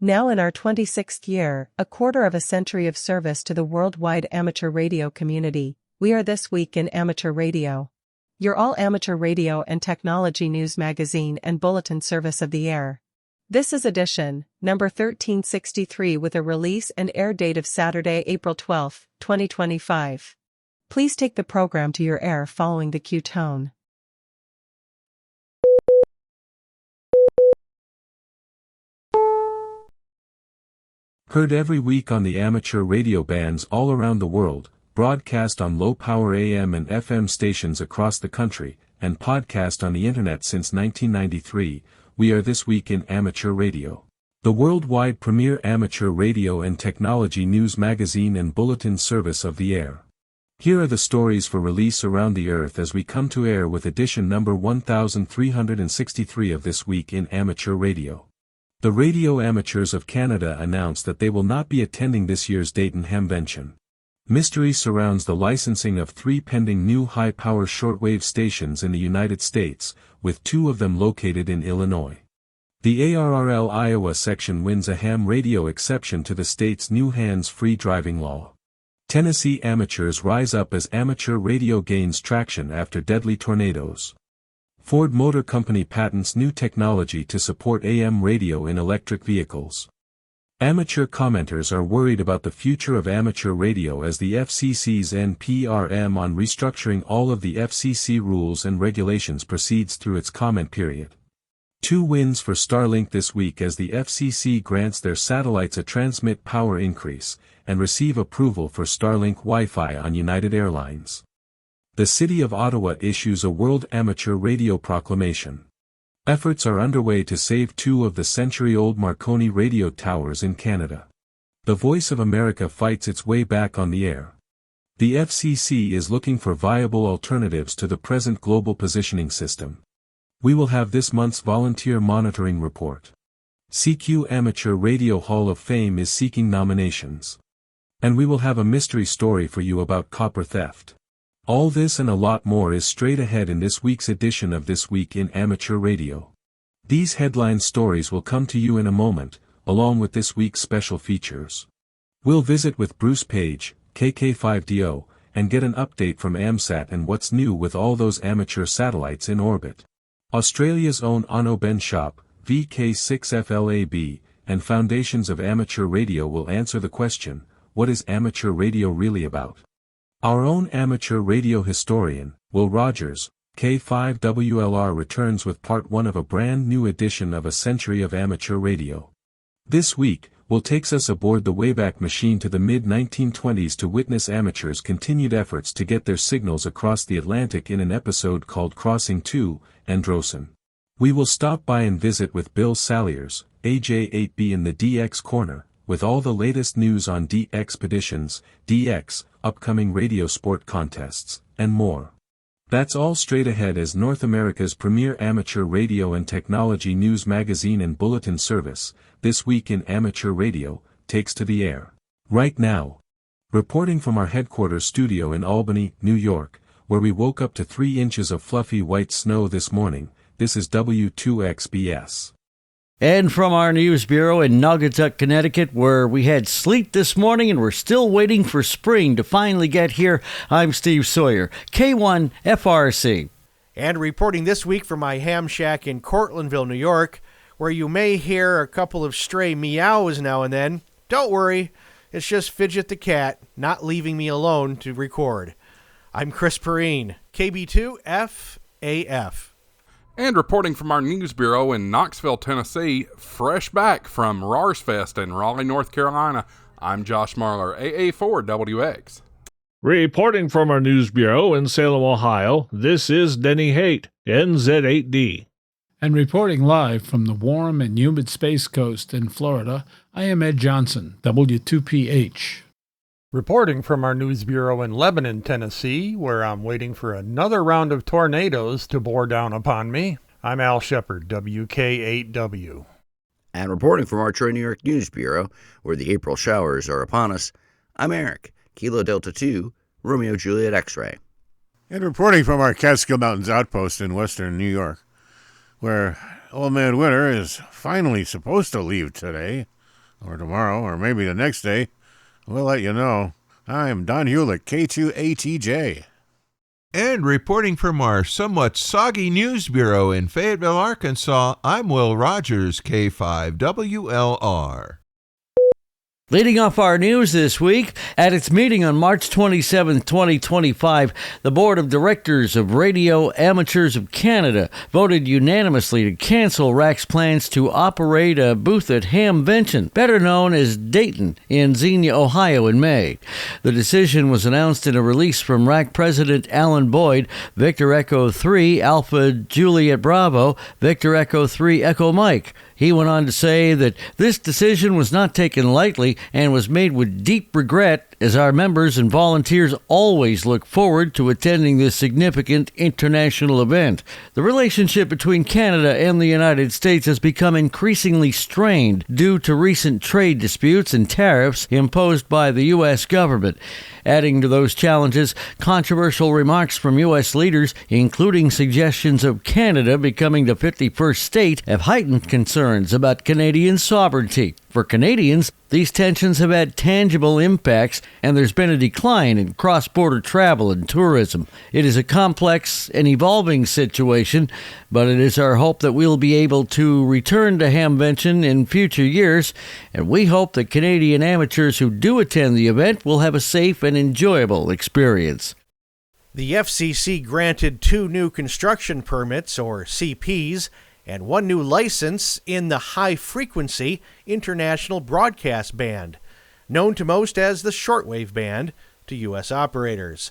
Now in our 26th year, a quarter of a century of service to the worldwide amateur radio community, we are This Week in Amateur Radio, your all-amateur radio and technology news magazine and bulletin service of the air. This is edition number 1363 with a release and air date of Saturday, April 12, 2025. Please take the program to your air following the cue tone. Heard every week on the amateur radio bands all around the world, broadcast on low-power AM and FM stations across the country, and podcast on the internet since 1993, we are This Week in Amateur Radio, the worldwide premier amateur radio and technology news magazine and bulletin service of the air. Here are the stories for release around the earth as we come to air with edition number 1363 of This Week in Amateur Radio. The Radio Amateurs of Canada announced that they will not be attending this year's Dayton Hamvention. Mystery surrounds the licensing of 3 pending new high-power shortwave stations in the United States, with 2 of them located in Illinois. The ARRL Iowa section wins a ham radio exception to the state's new hands-free driving law. Tennessee amateurs rise up as amateur radio gains traction after deadly tornadoes. Ford Motor Company patents new technology to support AM radio in electric vehicles. Amateur commenters are worried about the future of amateur radio as the FCC's NPRM on restructuring all of the FCC rules and regulations proceeds through its comment period. 2 wins for Starlink this week as the FCC grants their satellites a transmit power increase, and receive approval for Starlink Wi-Fi on United Airlines. The City of Ottawa issues a World Amateur Radio Proclamation. Efforts are underway to save 2 of the century-old Marconi radio towers in Canada. The Voice of America fights its way back on the air. The FCC is looking for viable alternatives to the present global positioning system. We will have this month's Volunteer Monitoring Report. CQ Amateur Radio Hall of Fame is seeking nominations. And we will have a mystery story for you about copper theft. All this and a lot more is straight ahead in this week's edition of This Week in Amateur Radio. These headline stories will come to you in a moment, along with this week's special features. We'll visit with Bruce Page, KK5DO, and get an update from AMSAT and what's new with all those amateur satellites in orbit. Australia's own Onno Ben Shop, VK6FLAB, and Foundations of Amateur Radio will answer the question, what is amateur radio really about? Our own amateur radio historian, Will Rogers, K5WLR returns with part 1 of a brand new edition of A Century of Amateur Radio. This week, Will takes us aboard the Wayback Machine to the mid-1920s to witness amateurs' continued efforts to get their signals across the Atlantic in an episode called Crossing 2, Androsen. We will stop by and visit with Bill Salyers, AJ8B in the DX Corner, with all the latest news on DXpeditions, DX, upcoming radio sport contests, and more. That's all straight ahead as North America's premier amateur radio and technology news magazine and bulletin service, This Week in Amateur Radio, takes to the air. Right now. Reporting from our headquarters studio in Albany, New York, where we woke up to 3 inches of fluffy white snow this morning, this is W2XBS. And from our news bureau in Naugatuck, Connecticut, where we had sleet this morning and we're still waiting for spring to finally get here, I'm Steve Sawyer, K1FRC. And reporting this week from my ham shack in Cortlandville, New York, where you may hear a couple of stray meows now and then. Don't worry, it's just Fidget the cat not leaving me alone to record. I'm Chris Perrine, KB2FAF. And reporting from our news bureau in Knoxville, Tennessee, fresh back from Rarsfest in Raleigh, North Carolina, I'm Josh Marler, AA4WX. Reporting from our news bureau in Salem, Ohio, this is Denny Haight, NZ8D. And reporting live from the warm and humid Space Coast in Florida, I am Ed Johnson, W2PH. Reporting from our news bureau in Lebanon, Tennessee, where I'm waiting for another round of tornadoes to bore down upon me, I'm Al Shepard, WK8W. And reporting from our Troy, New York News Bureau, where the April showers are upon us, I'm Eric, Kilo Delta 2, Romeo Juliet X-Ray. And reporting from our Catskill Mountains outpost in western New York, where Old Man Winter is finally supposed to leave today, or tomorrow, or maybe the next day. We'll let you know. I'm Don Hulick, K2ATJ. And reporting from our somewhat soggy news bureau in Fayetteville, Arkansas, I'm Will Rogers, K5WLR. Leading off our news this week, at its meeting on March 27, 2025, the Board of Directors of Radio Amateurs of Canada voted unanimously to cancel RAC's plans to operate a booth at Hamvention, better known as Dayton, in Xenia, Ohio, in May. The decision was announced in a release from RAC President Alan Boyd, Victor Echo 3, Alpha Juliet Bravo, Victor Echo 3, Echo Mike. He went on to say that this decision was not taken lightly and was made with deep regret, as our members and volunteers always look forward to attending this significant international event. The relationship between Canada and the United States has become increasingly strained due to recent trade disputes and tariffs imposed by the U.S. government. Adding to those challenges, controversial remarks from U.S. leaders, including suggestions of Canada becoming the 51st state, have heightened concerns about Canadian sovereignty. For Canadians, these tensions have had tangible impacts, and there's been a decline in cross-border travel and tourism. It is a complex and evolving situation, but it is our hope that we'll be able to return to Hamvention in future years, and we hope that Canadian amateurs who do attend the event will have a safe and enjoyable experience. The FCC granted 2 new construction permits, or CPs, and 1 new license in the high-frequency international broadcast band, known to most as the shortwave band, to U.S. operators.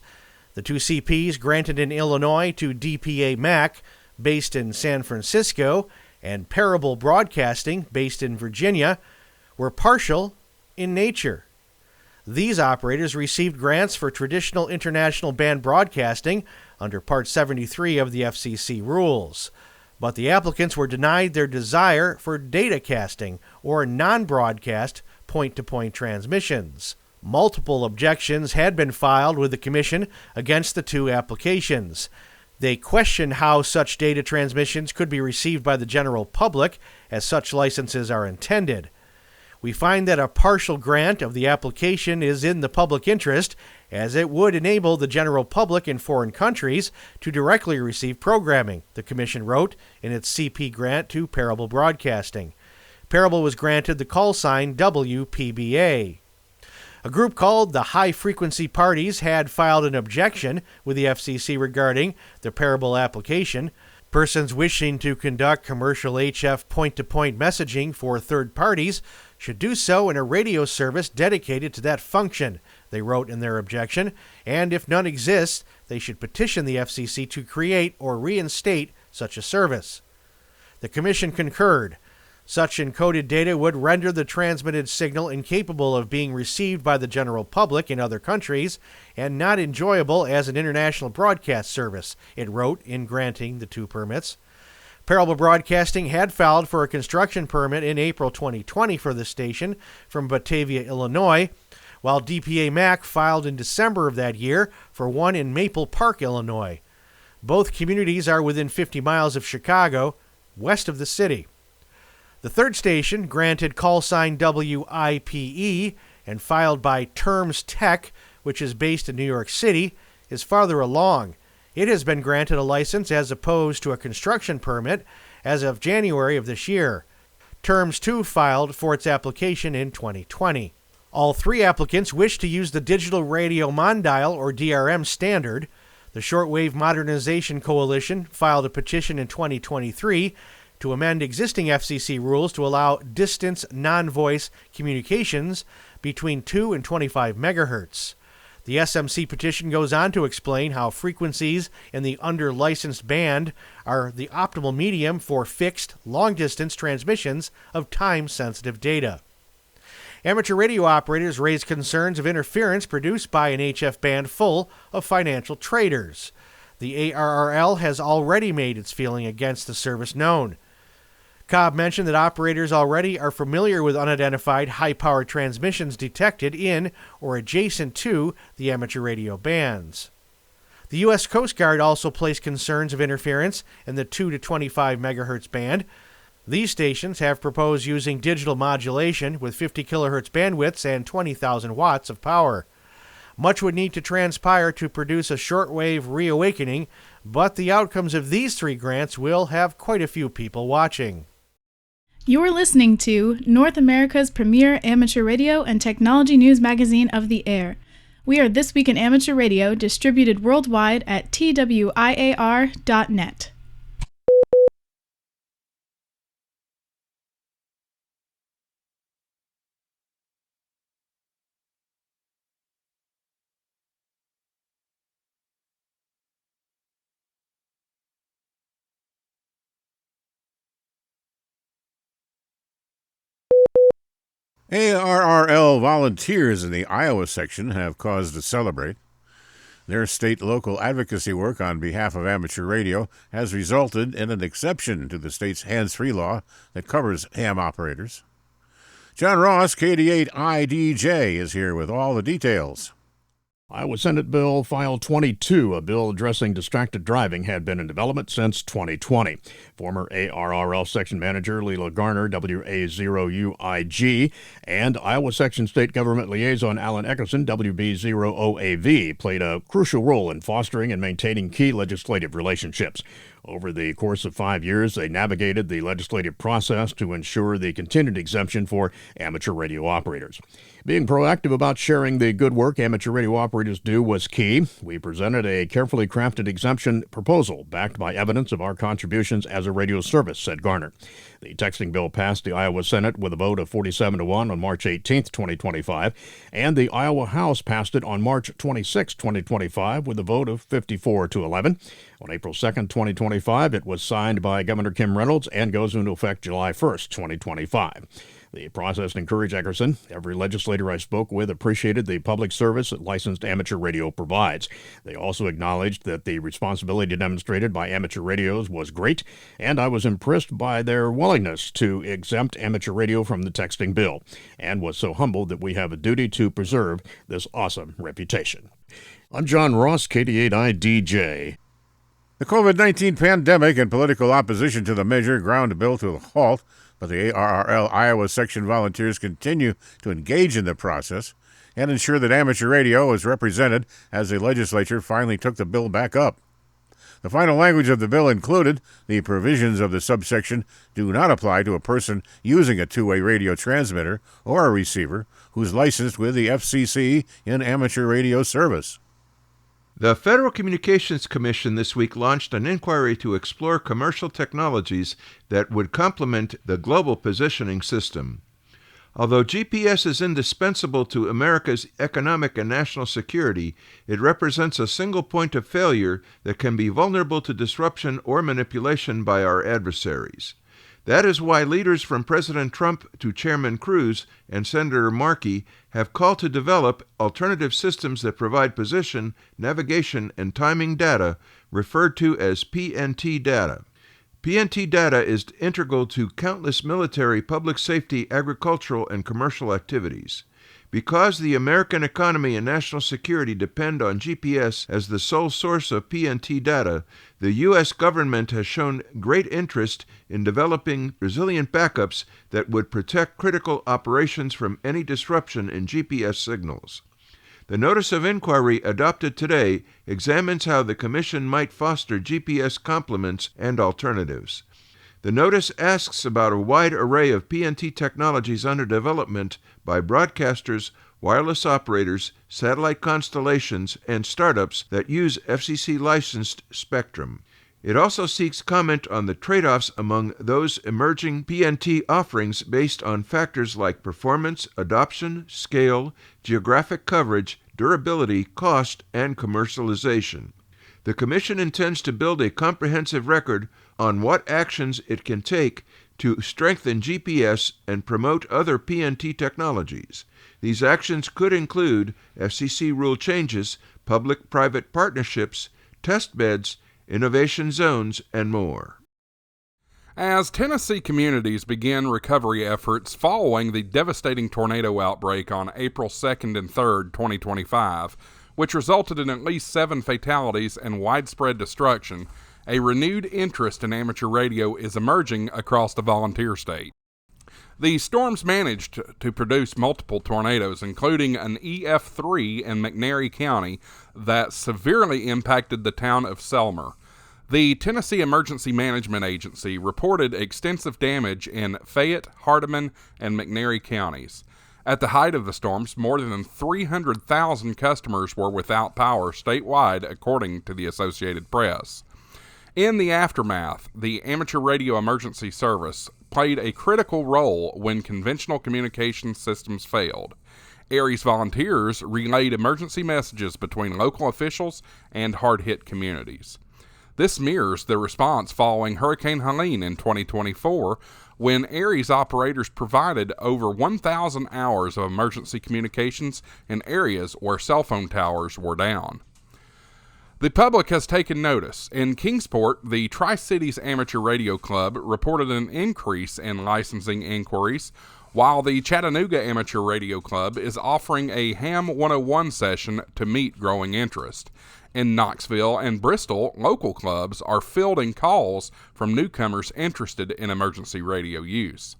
The 2 CPs granted in Illinois to DPA-MAC, based in San Francisco, and Parable Broadcasting, based in Virginia, were partial in nature. These operators received grants for traditional international band broadcasting under Part 73 of the FCC rules, but the applicants were denied their desire for datacasting or non-broadcast point-to-point transmissions. Multiple objections had been filed with the Commission against the 2 applications. They questioned how such data transmissions could be received by the general public, as such licenses are intended. We find that a partial grant of the application is in the public interest, as it would enable the general public in foreign countries to directly receive programming, the Commission wrote in its CP grant to Parable Broadcasting. Parable was granted the call sign WPBA. A group called the High Frequency Parties had filed an objection with the FCC regarding the Parable application. Persons wishing to conduct commercial HF point-to-point messaging for third parties should do so in a radio service dedicated to that function, they wrote in their objection, and if none exists, they should petition the FCC to create or reinstate such a service. The Commission concurred. Such encoded data would render the transmitted signal incapable of being received by the general public in other countries and not enjoyable as an international broadcast service, it wrote in granting the 2 permits. Parable Broadcasting had filed for a construction permit in April 2020 for the station from Batavia, Illinois, while DPA-MAC filed in December of that year for one in Maple Park, Illinois. Both communities are within 50 miles of Chicago, west of the city. The third station, granted call sign WIPE and filed by Terms Tech, which is based in New York City, is farther along. It has been granted a license as opposed to a construction permit as of January of this year. Terms 2 filed for its application in 2020. All 3 applicants wish to use the Digital Radio Mondial or DRM standard. The Shortwave Modernization Coalition filed a petition in 2023 to amend existing FCC rules to allow distance non-voice communications between 2 and 25 megahertz. The SMC petition goes on to explain how frequencies in the under-licensed band are the optimal medium for fixed, long-distance transmissions of time-sensitive data. Amateur radio operators raise concerns of interference produced by an HF band full of financial traders. The ARRL has already made its feeling against the service known. Cobb mentioned that operators already are familiar with unidentified high-power transmissions detected in or adjacent to the amateur radio bands. The U.S. Coast Guard also placed concerns of interference in the 2 to 25 megahertz band. These stations have proposed using digital modulation with 50 kilohertz bandwidths and 20,000 watts of power. Much would need to transpire to produce a shortwave reawakening, but the outcomes of these 3 grants will have quite a few people watching. You're listening to North America's premier amateur radio and technology news magazine of the air. We are This Week in Amateur Radio, distributed worldwide at twiar.net. ARRL volunteers in the Iowa section have cause to celebrate. Their state-local advocacy work on behalf of amateur radio has resulted in an exception to the state's hands-free law that covers ham operators. John Ross, KD8IDJ, is here with all the details. Iowa Senate Bill File 22, a bill addressing distracted driving, had been in development since 2020. Former ARRL Section Manager Leila Garner, WA0UIG, and Iowa Section State Government Liaison Alan Eckerson, WB0OAV, played a crucial role in fostering and maintaining key legislative relationships. Over the course of 5 years, they navigated the legislative process to ensure the continued exemption for amateur radio operators. Being proactive about sharing the good work amateur radio operators do was key. We presented a carefully crafted exemption proposal backed by evidence of our contributions as a radio service, said Garner. The texting bill passed the Iowa Senate with a vote of 47-1 on March 18, 2025, and the Iowa House passed it on March 26, 2025, with a vote of 54-11. On April 2, 2025, it was signed by Governor Kim Reynolds and goes into effect July 1, 2025. The process encouraged Eckerson. Every legislator I spoke with appreciated the public service that licensed amateur radio provides. They also acknowledged that the responsibility demonstrated by amateur radios was great, and I was impressed by their willingness to exempt amateur radio from the texting bill, and was so humbled that we have a duty to preserve this awesome reputation. I'm John Ross, KD8IDJ. The COVID-19 pandemic and political opposition to the measure ground the bill to a halt, but the ARRL Iowa section volunteers continue to engage in the process and ensure that amateur radio is represented as the legislature finally took the bill back up. The final language of the bill included the provisions of the subsection do not apply to a person using a two-way radio transmitter or a receiver who's licensed with the FCC in amateur radio service. The Federal Communications Commission this week launched an inquiry to explore commercial technologies that would complement the global positioning system. Although GPS is indispensable to America's economic and national security, it represents a single point of failure that can be vulnerable to disruption or manipulation by our adversaries. That is why leaders from President Trump to Chairman Cruz and Senator Markey have called to develop alternative systems that provide position, navigation, and timing data, referred to as PNT data. PNT data is integral to countless military, public safety, agricultural, and commercial activities. Because the American economy and national security depend on GPS as the sole source of PNT data, the U.S. government has shown great interest in developing resilient backups that would protect critical operations from any disruption in GPS signals. The Notice of Inquiry adopted today examines how the Commission might foster GPS complements and alternatives. The notice asks about a wide array of PNT technologies under development by broadcasters, wireless operators, satellite constellations, and startups that use FCC-licensed spectrum. It also seeks comment on the trade-offs among those emerging PNT offerings based on factors like performance, adoption, scale, geographic coverage, durability, cost, and commercialization. The Commission intends to build a comprehensive record on what actions it can take to strengthen GPS and promote other PNT technologies. These actions could include FCC rule changes, public-private partnerships, test beds, innovation zones, and more. As Tennessee communities begin recovery efforts following the devastating tornado outbreak on April 2nd and 3rd, 2025, which resulted in at least 7 fatalities and widespread destruction, A renewed interest in amateur radio is emerging across the volunteer state. The storms managed to produce multiple tornadoes, including an EF3 in McNairy County that severely impacted the town of Selmer. The Tennessee Emergency Management Agency reported extensive damage in Fayette, Hardeman, and McNairy counties. At the height of the storms, more than 300,000 customers were without power statewide, according to the Associated Press. In the aftermath, the Amateur Radio Emergency Service played a critical role when conventional communication systems failed. Aries volunteers relayed emergency messages between local officials and hard-hit communities. This mirrors the response following Hurricane Helene in 2024, when Aries operators provided over 1,000 hours of emergency communications in areas where cell phone towers were down. The public has taken notice. In Kingsport, the Tri-Cities Amateur Radio Club reported an increase in licensing inquiries, while the Chattanooga Amateur Radio Club is offering a Ham 101 session to meet growing interest. In Knoxville and Bristol, local clubs are fielding calls from newcomers interested in emergency radio use.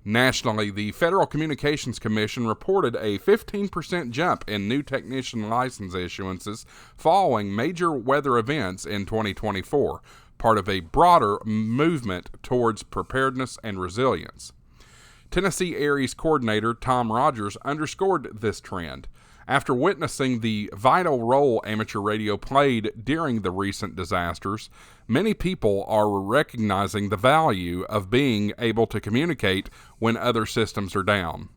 Nationally, the Federal Communications Commission reported a 15% jump in new technician license issuances following major weather events in 2024, part of a broader movement towards preparedness and resilience. Tennessee Aries coordinator Tom Rogers underscored this trend. After witnessing the vital role amateur radio played during the recent disasters, many people are recognizing the value of being able to communicate when other systems are down.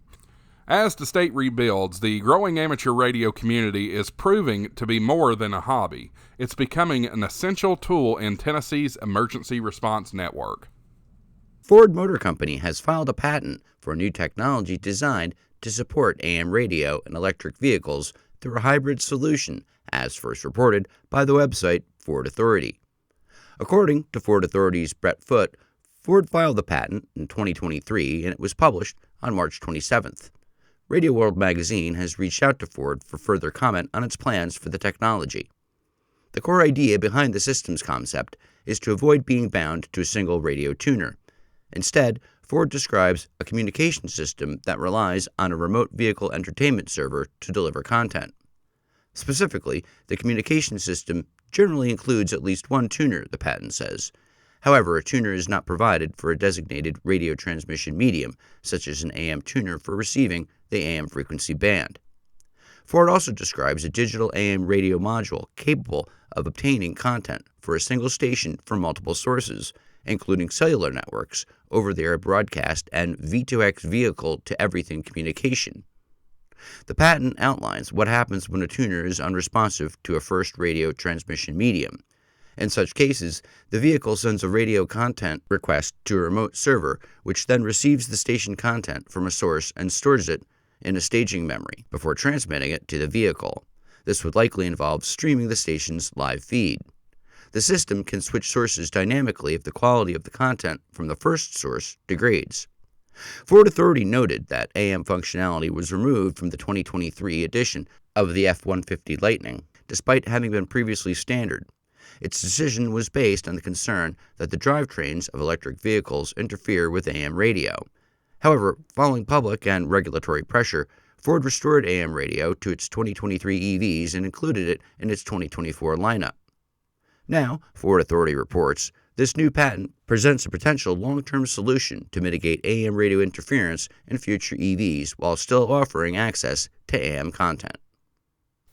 As the state rebuilds, the growing amateur radio community is proving to be more than a hobby. It's becoming an essential tool in Tennessee's emergency response network. Ford Motor Company has filed a patent for a new technology designed to support AM radio and electric vehicles through a hybrid solution, as first reported by the website Ford Authority. According to Ford Authority's Brett Foote, Ford filed the patent in 2023 and it was published on March 27th. Radio World magazine has reached out to Ford for further comment on its plans for the technology. The core idea behind the system's concept is to avoid being bound to a single radio tuner. Instead, Ford describes a communication system that relies on a remote vehicle entertainment server to deliver content. Specifically, the communication system generally includes at least one tuner, the patent says. However, a tuner is not provided for a designated radio transmission medium, such as an AM tuner for receiving the AM frequency band. Ford also describes a digital AM radio module capable of obtaining content for a single station from multiple sources, including cellular networks, over-the-air broadcast, and V2X vehicle-to-everything communication. The patent outlines what happens when a tuner is unresponsive to a first radio transmission medium. In such cases, the vehicle sends a radio content request to a remote server, which then receives the station content from a source and stores it in a staging memory before transmitting it to the vehicle. This would likely involve streaming the station's live feed. The system can switch sources dynamically if the quality of the content from the first source degrades. Ford Authority noted that AM functionality was removed from the 2023 edition of the F-150 Lightning, despite having been previously standard. Its decision was based on the concern that the drivetrains of electric vehicles interfere with AM radio. However, following public and regulatory pressure, Ford restored AM radio to its 2023 EVs and included it in its 2024 lineup. Now, Ford Authority reports, this new patent presents a potential long-term solution to mitigate AM radio interference in future EVs while still offering access to AM content.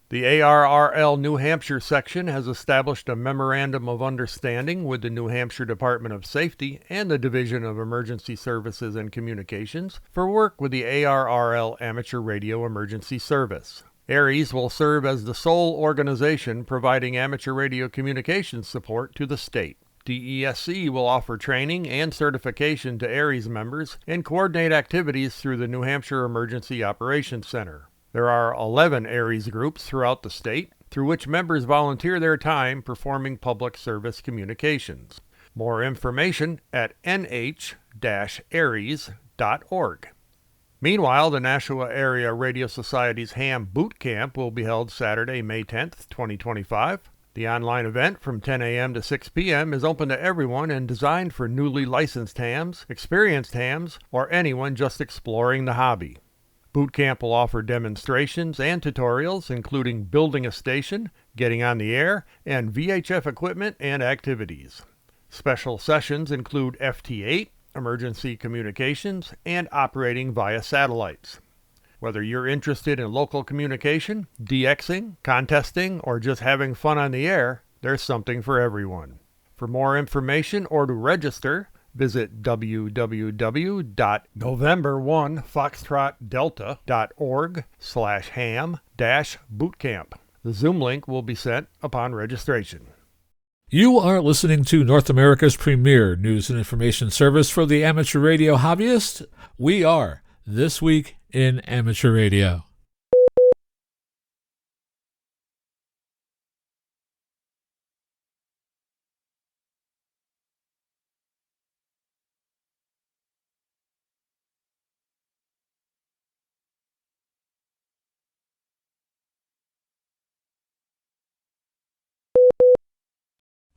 The ARRL New Hampshire section has established a Memorandum of Understanding with the New Hampshire Department of Safety and the Division of Emergency Services and Communications for work with the ARRL Amateur Radio Emergency Service. ARES will serve as the sole organization providing amateur radio communications support to the state. DESC will offer training and certification to ARES members and coordinate activities through the New Hampshire Emergency Operations Center. There are 11 ARES groups throughout the state, through which members volunteer their time performing public service communications. More information at nh-ares.org. Meanwhile, the Nashua Area Radio Society's Ham Boot Camp will be held Saturday, May 10th, 2025. The online event from 10 a.m. to 6 p.m. is open to everyone and designed for newly licensed hams, experienced hams, or anyone just exploring the hobby. Boot camp will offer demonstrations and tutorials, including building a station, getting on the air, and VHF equipment and activities. Special sessions include FT8, emergency communications, and operating via satellites. Whether you're interested in local communication, DXing, contesting, or just having fun on the air, there's something for everyone. For more information or to register, visit www.november1foxtrotdelta.org/ham-bootcamp. The Zoom link will be sent upon registration. You are listening to North America's premier news and information service for the amateur radio hobbyist. We are This Week in Amateur Radio.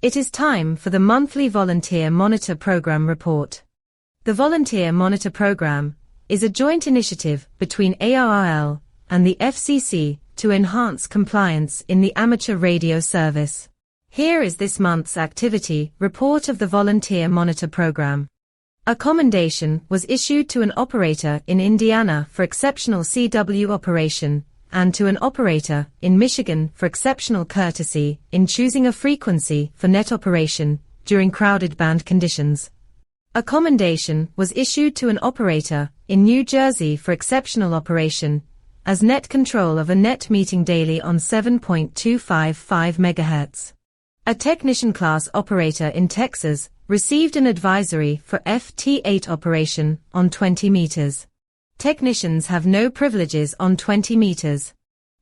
It is time for the monthly Volunteer Monitor Program report. The Volunteer Monitor Program is a joint initiative between ARRL and the FCC to enhance compliance in the amateur radio service. Here is this month's activity report of the Volunteer Monitor Program. A commendation was issued to an operator in Indiana for exceptional CW operation and to an operator in Michigan for exceptional courtesy in choosing a frequency for net operation during crowded band conditions. A commendation was issued to an operator in New Jersey for exceptional operation as net control of a net meeting daily on 7.255 MHz. A technician class operator in Texas received an advisory for FT8 operation on 20 meters. Technicians have no privileges on 20 meters.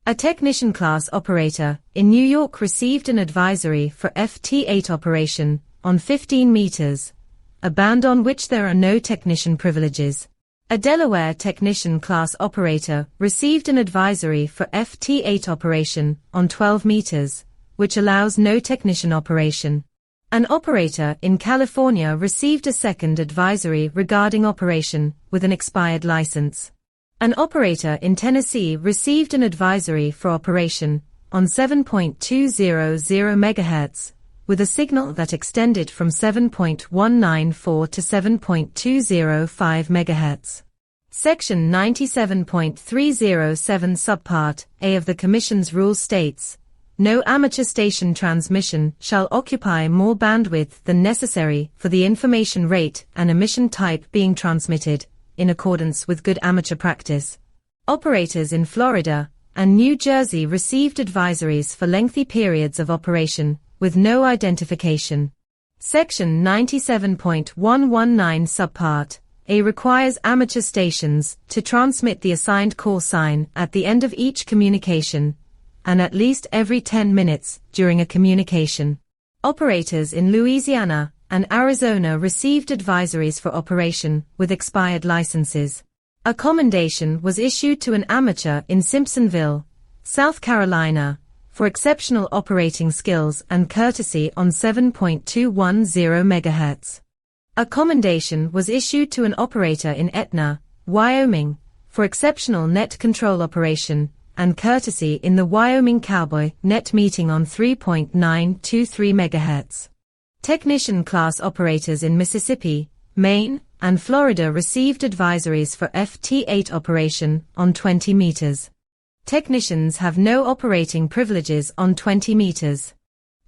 A technician class operator in New York received an advisory for FT8 operation on 15 meters, a band on which there are no technician privileges. A Delaware technician class operator received an advisory for FT8 operation on 12 meters, which allows no technician operation. An operator in California received a second advisory regarding operation with an expired license. An operator in Tennessee received an advisory for operation on 7.200 MHz with a signal that extended from 7.194 to 7.205 MHz. Section 97.307 Subpart A of the Commission's rules states, no amateur station transmission shall occupy more bandwidth than necessary for the information rate and emission type being transmitted, in accordance with good amateur practice. Operators in Florida and New Jersey received advisories for lengthy periods of operation, with no identification. Section 97.119 Subpart A requires amateur stations to transmit the assigned call sign at the end of each communication, and at least every 10 minutes during a communication. Operators in Louisiana and Arizona received advisories for operation with expired licenses. A commendation was issued to an amateur in Simpsonville, South Carolina, for exceptional operating skills and courtesy on 7.210 MHz. A commendation was issued to an operator in Etna, Wyoming, for exceptional net control operation and courtesy in the Wyoming Cowboy net meeting on 3.923 MHz. Technician class operators in Mississippi, Maine, and Florida received advisories for FT8 operation on 20 meters. Technicians have no operating privileges on 20 meters.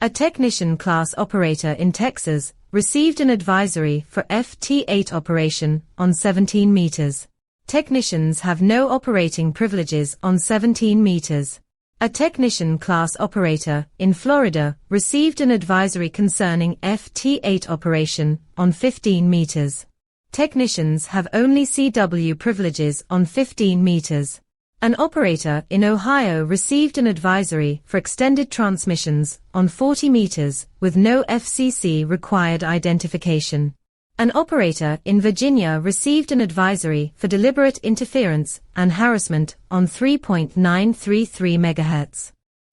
A technician class operator in Texas received an advisory for FT8 operation on 17 meters. Technicians have no operating privileges on 17 meters. A technician class operator in Florida received an advisory concerning FT8 operation on 15 meters. Technicians have only CW privileges on 15 meters. An operator in Ohio received an advisory for extended transmissions on 40 meters with no FCC required identification. An operator in Virginia received an advisory for deliberate interference and harassment on 3.933 MHz.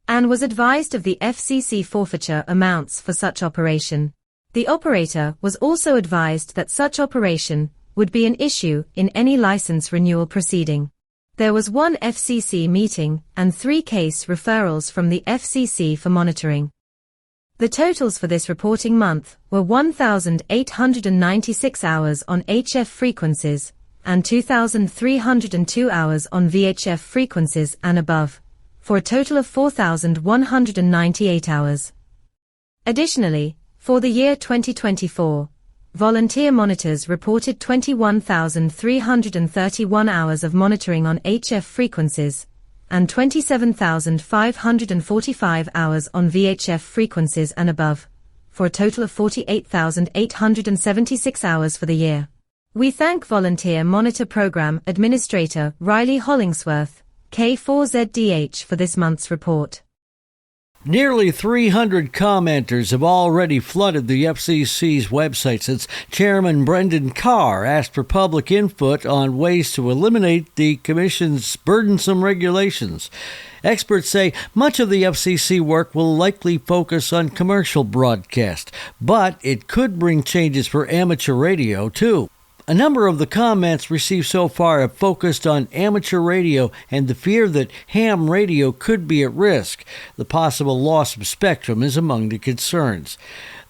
and was advised of the FCC forfeiture amounts for such operation. The operator was also advised that such operation would be an issue in any license renewal proceeding. There was 1 FCC meeting and 3 case referrals from the FCC for monitoring. The totals for this reporting month were 1,896 hours on HF frequencies and 2,302 hours on VHF frequencies and above, for a total of 4,198 hours. Additionally, for the year 2024, volunteer monitors reported 21,331 hours of monitoring on HF frequencies and 27,545 hours on VHF frequencies and above, for a total of 48,876 hours for the year. We thank Volunteer Monitor Program Administrator Riley Hollingsworth, K4ZDH, for this month's report. Nearly 300 commenters have already flooded the FCC's website since Chairman Brendan Carr asked for public input on ways to eliminate the Commission's burdensome regulations. Experts say much of the FCC work will likely focus on commercial broadcast, but it could bring changes for amateur radio, too. A number of the comments received so far have focused on amateur radio and the fear that ham radio could be at risk. The possible loss of spectrum is among the concerns.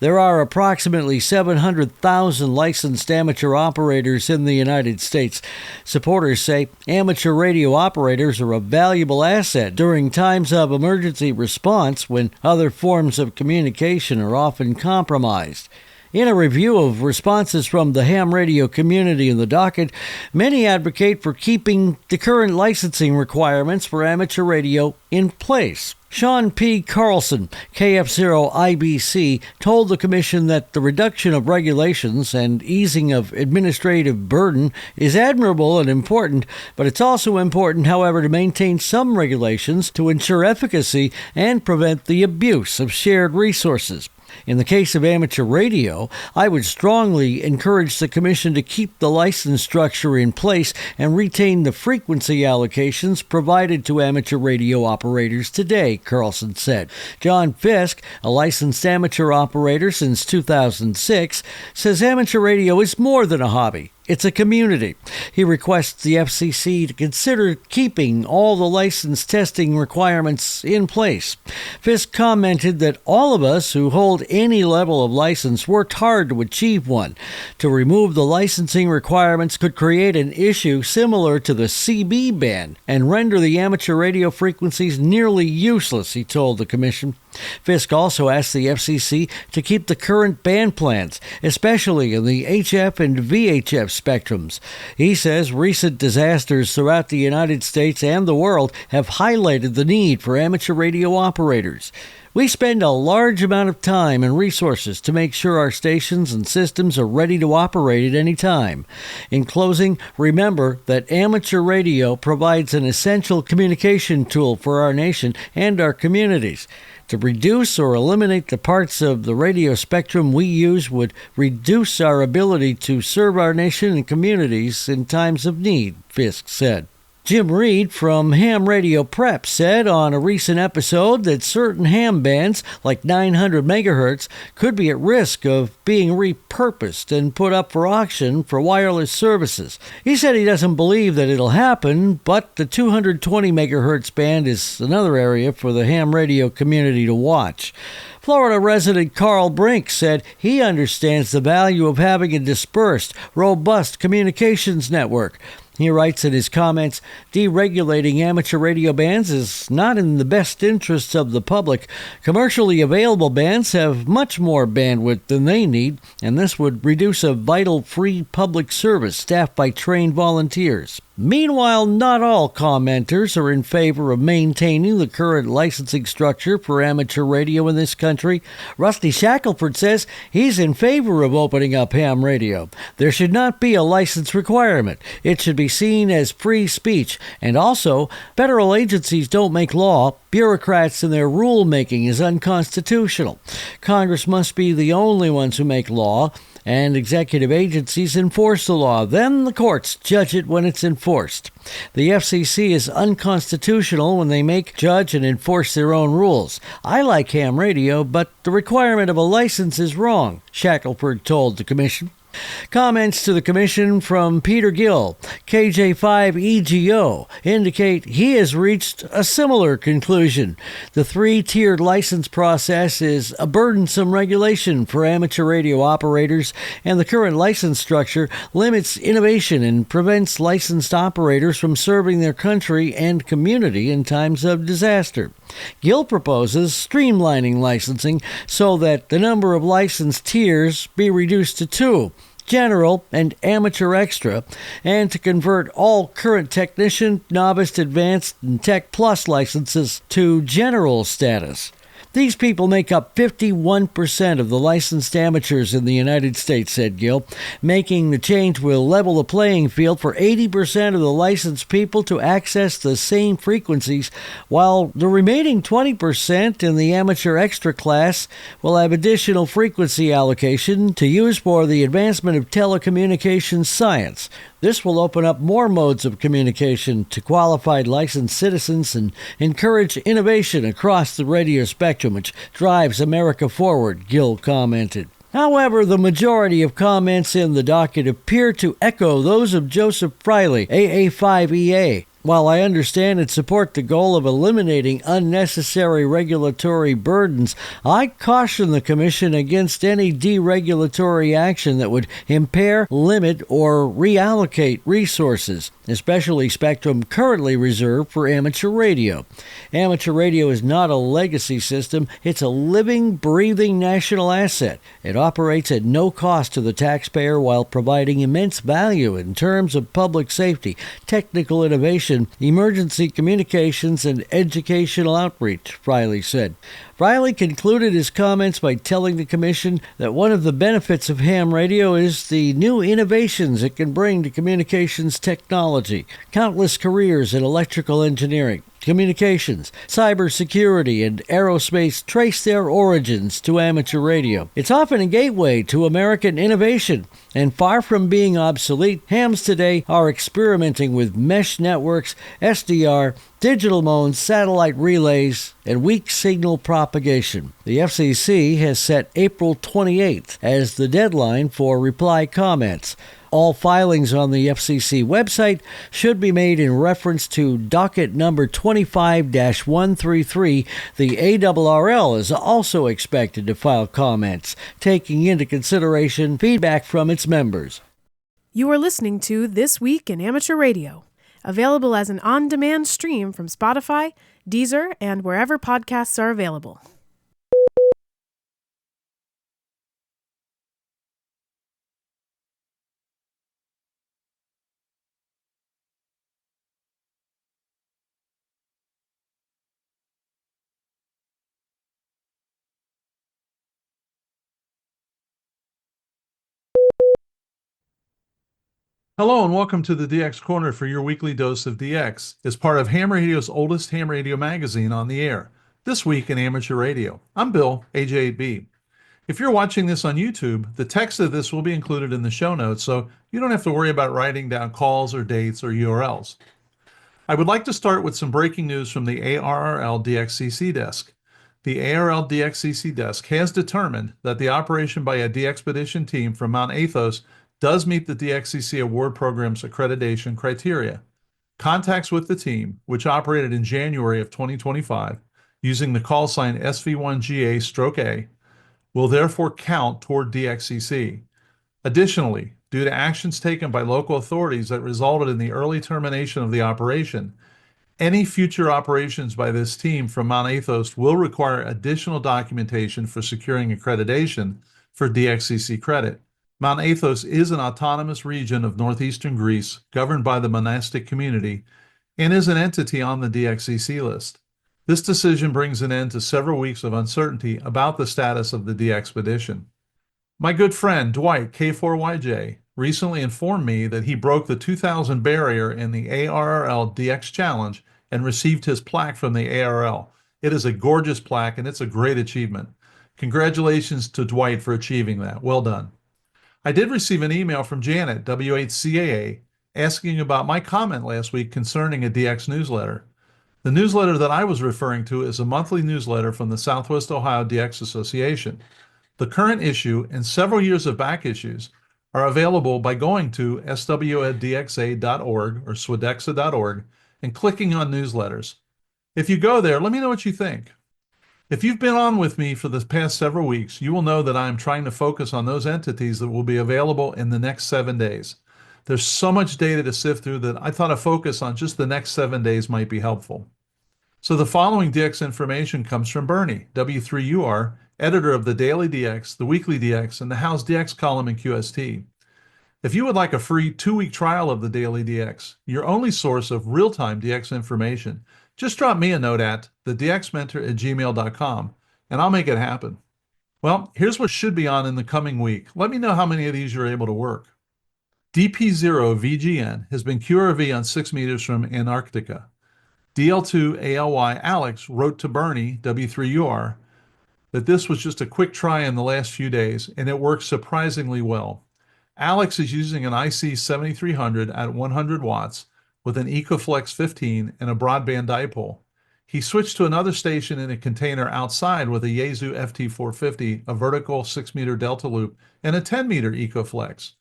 There are approximately 700,000 licensed amateur operators in the United States. Supporters say amateur radio operators are a valuable asset during times of emergency response when other forms of communication are often compromised. In a review of responses from the ham radio community in the docket, many advocate for keeping the current licensing requirements for amateur radio in place. Sean P. Carlson, KF0IBC, told the Commission that the reduction of regulations and easing of administrative burden is admirable and important, but it's also important, however, to maintain some regulations to ensure efficacy and prevent the abuse of shared resources. In the case of amateur radio, I would strongly encourage the Commission to keep the license structure in place and retain the frequency allocations provided to amateur radio operators today, Carlson said. John Fisk, a licensed amateur operator since 2006, says amateur radio is more than a hobby. It's a community. He requests the FCC to consider keeping all the license testing requirements in place. Fisk commented that all of us who hold any level of license worked hard to achieve one. To remove the licensing requirements could create an issue similar to the CB ban and render the amateur radio frequencies nearly useless, he told the Commission. Fisk also asked the FCC to keep the current band plans, especially in the HF and VHF spectrums. He says recent disasters throughout the United States and the world have highlighted the need for amateur radio operators. We spend a large amount of time and resources to make sure our stations and systems are ready to operate at any time. In closing, remember that amateur radio provides an essential communication tool for our nation and our communities. To reduce or eliminate the parts of the radio spectrum we use would reduce our ability to serve our nation and communities in times of need, Fisk said. Jim Reed from Ham Radio Prep said on a recent episode that certain ham bands, like 900 megahertz, could be at risk of being repurposed and put up for auction for wireless services. He said he doesn't believe that it'll happen, but the 220 megahertz band is another area for the ham radio community to watch. Florida resident Carl Brink said he understands the value of having a dispersed, robust communications network. He writes in his comments, deregulating amateur radio bands is not in the best interests of the public. Commercially available bands have much more bandwidth than they need, and this would reduce a vital free public service staffed by trained volunteers. Meanwhile, not all commenters are in favor of maintaining the current licensing structure for amateur radio in this country. Rusty Shackelford says he's in favor of opening up ham radio. There should not be a license requirement. It should be seen as free speech. And also, federal agencies don't make law. Bureaucrats and their rulemaking is unconstitutional. Congress must be the only ones who make law, and executive agencies enforce the law. Then the courts judge it when it's enforced. The FCC is unconstitutional when they make, judge, and enforce their own rules. I like ham radio, but the requirement of a license is wrong, Shackelford told the commission. Comments to the commission from Peter Gill, KJ5EGO, indicate he has reached a similar conclusion. The three-tiered license process is a burdensome regulation for amateur radio operators, and the current license structure limits innovation and prevents licensed operators from serving their country and community in times of disaster. Gill proposes streamlining licensing so that the number of licensed tiers be reduced to two, general and amateur extra, and to convert all current technician, novice, advanced, and tech plus licenses to general status. These people make up 51% of the licensed amateurs in the United States, said Gill. Making the change will level the playing field for 80% of the licensed people to access the same frequencies, while the remaining 20% in the amateur extra class will have additional frequency allocation to use for the advancement of telecommunications science. This will open up more modes of communication to qualified licensed citizens and encourage innovation across the radio spectrum, which drives America forward, Gill commented. However, the majority of comments in the docket appear to echo those of Joseph Friley, AA5EA. While I understand and support the goal of eliminating unnecessary regulatory burdens, I caution the Commission against any deregulatory action that would impair, limit, or reallocate resources, especially spectrum currently reserved for amateur radio. Amateur radio is not a legacy system. It's a living, breathing national asset. It operates at no cost to the taxpayer while providing immense value in terms of public safety, technical innovation, emergency communications, and educational outreach, Friley said. Friley concluded his comments by telling the Commission that one of the benefits of ham radio is the new innovations it can bring to communications technology. Countless careers in electrical engineering, communications, cybersecurity, and aerospace trace their origins to amateur radio. It's often a gateway to American innovation, and far from being obsolete, hams today are experimenting with mesh networks, SDR, digital modes, satellite relays, and weak signal propagation. The FCC has set April 28th as the deadline for reply comments. All filings on the FCC website should be made in reference to docket number 25-133. The ARRL is also expected to file comments, taking into consideration feedback from its members. You are listening to This Week in Amateur Radio, available as an on-demand stream from Spotify, Deezer, and wherever podcasts are available. Hello and welcome to the DX Corner for your weekly dose of DX. As part of Ham Radio's oldest ham radio magazine on the air, This Week in Amateur Radio. I'm Bill, AJB. If you're watching this on YouTube, the text of this will be included in the show notes, so you don't have to worry about writing down calls or dates or URLs. I would like to start with some breaking news from the ARRL DXCC desk. The ARRL DXCC desk has determined that the operation by a DXpedition team from Mount Athos does meet the DXCC award program's accreditation criteria. Contacts with the team, which operated in January of 2025, using the call sign SV1GA/A, will therefore count toward DXCC. Additionally, due to actions taken by local authorities that resulted in the early termination of the operation, any future operations by this team from Mount Athos will require additional documentation for securing accreditation for DXCC credit. Mount Athos is an autonomous region of northeastern Greece governed by the monastic community and is an entity on the DXCC list. This decision brings an end to several weeks of uncertainty about the status of the DXpedition. My good friend Dwight K4YJ recently informed me that he broke the 2,000 barrier in the ARRL DX Challenge and received his plaque from the ARRL. It is a gorgeous plaque and it's a great achievement. Congratulations to Dwight for achieving that. Well done. I did receive an email from Janet, WHCAA, asking about my comment last week concerning a DX newsletter. The newsletter that I was referring to is a monthly newsletter from the Southwest Ohio DX Association. The current issue and several years of back issues are available by going to swedxa.org or swedexa.org and clicking on newsletters. If you go there, let me know what you think. If you've been on with me for the past several weeks, you will know that I am trying to focus on those entities that will be available in the next 7 days. There's so much data to sift through that I thought a focus on just the next 7 days might be helpful. So the following DX information comes from Bernie, W3UR, editor of the Daily DX, the Weekly DX, and the How's DX column in QST. If you would like a free 2-week trial of the Daily DX, your only source of real-time DX information, just drop me a note at thedxmentor@gmail.com, and I'll make it happen. Well, here's what should be on in the coming week. Let me know how many of these you're able to work. DP0 VGN has been QRV on 6 meters from Antarctica. DL2 ALY Alex wrote to Bernie, W3UR, that this was just a quick try in the last few days, and it works surprisingly well. Alex is using an IC 7300 at 100 watts with an EcoFlex 15 and a broadband dipole. He switched to another station in a container outside with a Yaesu FT450, a vertical 6-meter delta loop, and a 10-meter EcoFlex.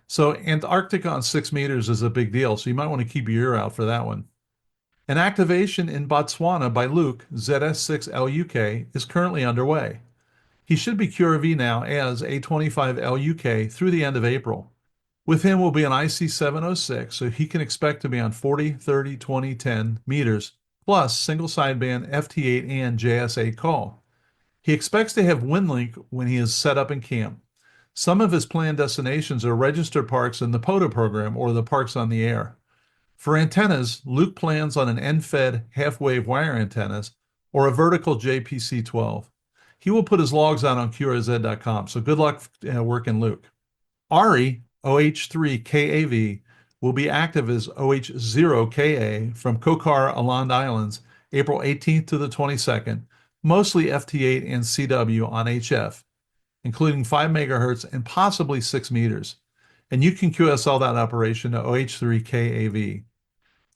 So Antarctica on 6 meters is a big deal, so you might want to keep your ear out for that one. An activation in Botswana by Luke, ZS6LUK, is currently underway. He should be QRV now as A25LUK through the end of April. With him will be an IC706, so he can expect to be on 40, 30, 20, 10 meters, plus single sideband FT8 and JSA call. He expects to have WinLink when he is set up in camp. Some of his planned destinations are registered parks in the POTA program or the Parks on the Air. For antennas, Luke plans on an end-fed half-wave wire antennas or a vertical JPC-12. He will put his logs out on QRZ.com, so good luck working Luke. Ari, OH3KAV, will be active as OH0KA from Kokar Island Islands, April 18th to the 22nd, mostly FT8 and CW on HF, including 5 megahertz and possibly 6 meters. And you can QSL that operation to OH3KAV.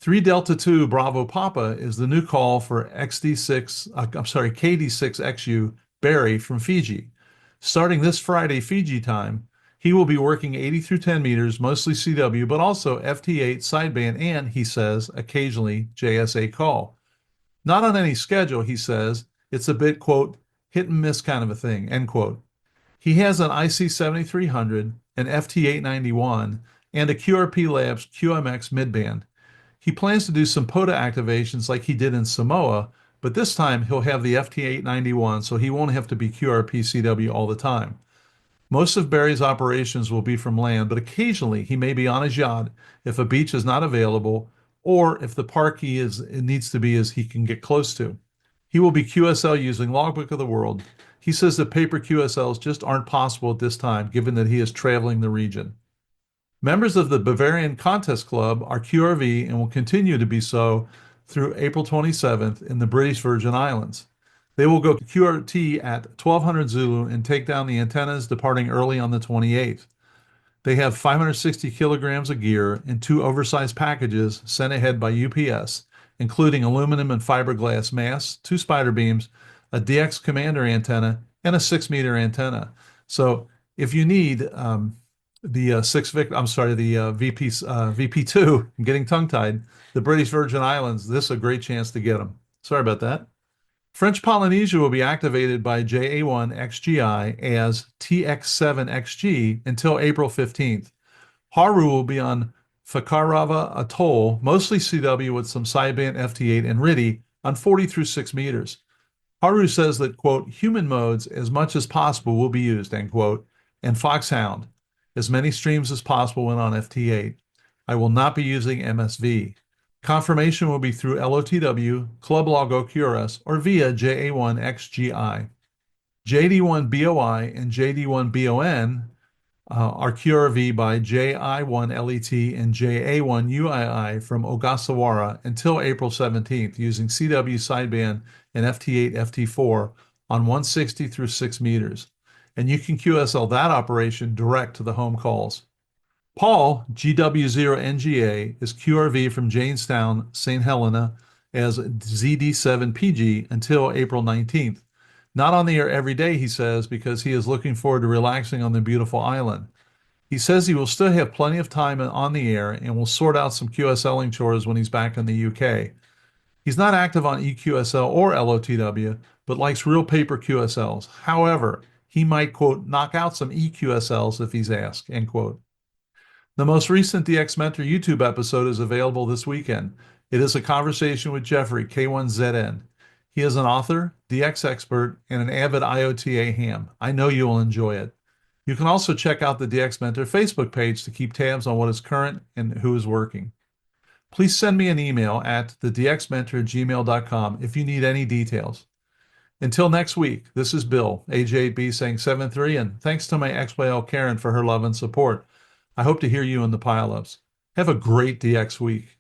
3 Delta 2 Bravo Papa is the new call for KD6XU Barry from Fiji. Starting this Friday Fiji time, he will be working 80 through 10 meters, mostly CW, but also FT8 sideband and, he says, occasionally JSA call. Not on any schedule, he says. It's a bit, quote, hit and miss kind of a thing, end quote. He has an IC7300, an FT891, and a QRP Labs QMX midband. He plans to do some POTA activations like he did in Samoa, but this time he'll have the FT891, so he won't have to be QRP CW all the time. Most of Barry's operations will be from land, but occasionally he may be on his yacht if a beach is not available or if the park it needs to be as he can get close to. He will be QSL using Logbook of the World. He says that paper QSLs just aren't possible at this time, given that he is traveling the region. Members of the Bavarian Contest Club are QRV and will continue to be so through April 27th in the British Virgin Islands. They will go QRT at 1200 Zulu and take down the antennas departing early on the 28th. They have 560 kilograms of gear in 2 oversized packages sent ahead by UPS, including aluminum and fiberglass masts, 2 spider beams, a DX Commander antenna, and a 6-meter antenna. So if you need VP2, I'm getting tongue-tied, the British Virgin Islands, this is a great chance to get them. Sorry about that. French Polynesia will be activated by JA1XGI as TX7XG until April 15th. Haru will be on Fakarava Atoll, mostly CW with some sideband FT8 and RIDI on 40 through 6 meters. Haru says that, quote, human modes as much as possible will be used, end quote, and Foxhound, as many streams as possible when on FT8. I will not be using MSV. Confirmation will be through LOTW, Club Log OQRS, or via JA1XGI. JD1BOI and JD1BON are QRV by JI1LET and JA1UII from Ogasawara until April 17th using CW sideband and FT8, FT4 on 160 through 6 meters. And you can QSL that operation direct to the home calls. Paul, GW0NGA, is QRV from Janestown, St. Helena as ZD7PG until April 19th. Not on the air every day, he says, because he is looking forward to relaxing on the beautiful island. He says he will still have plenty of time on the air and will sort out some QSLing chores when he's back in the UK. He's not active on EQSL or LOTW, but likes real paper QSLs. However, he might, quote, knock out some EQSLs if he's asked, end quote. The most recent DX Mentor YouTube episode is available this weekend. It is a conversation with Jeffrey, K1ZN. He is an author, DX expert, and an avid IOTA ham. I know you will enjoy it. You can also check out the DX Mentor Facebook page to keep tabs on what is current and who is working. Please send me an email at thedxmentor@gmail.com if you need any details. Until next week, this is Bill, AJB saying 7-3, and thanks to my ex-whale Karen for her love and support. I hope to hear you in the pile-ups. Have a great DX week.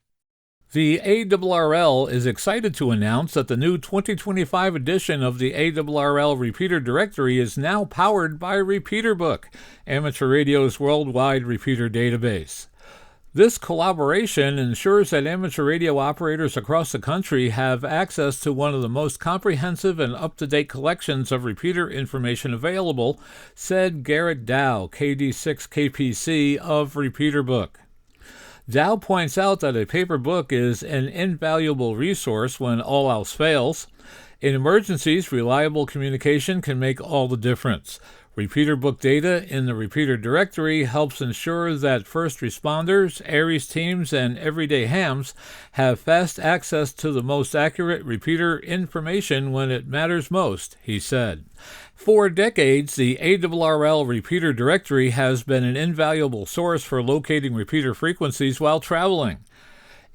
The ARRL is excited to announce that the new 2025 edition of the ARRL Repeater Directory is now powered by RepeaterBook, amateur radio's worldwide repeater database. This collaboration ensures that amateur radio operators across the country have access to one of the most comprehensive and up-to-date collections of repeater information available, said Garrett Dow, KD6KPC of RepeaterBook. Dow points out that a paper book is an invaluable resource when all else fails. In emergencies, reliable communication can make all the difference. Repeater book data in the repeater directory helps ensure that first responders, ARES teams, and everyday hams have fast access to the most accurate repeater information when it matters most, he said. For decades, the ARRL repeater directory has been an invaluable source for locating repeater frequencies while traveling.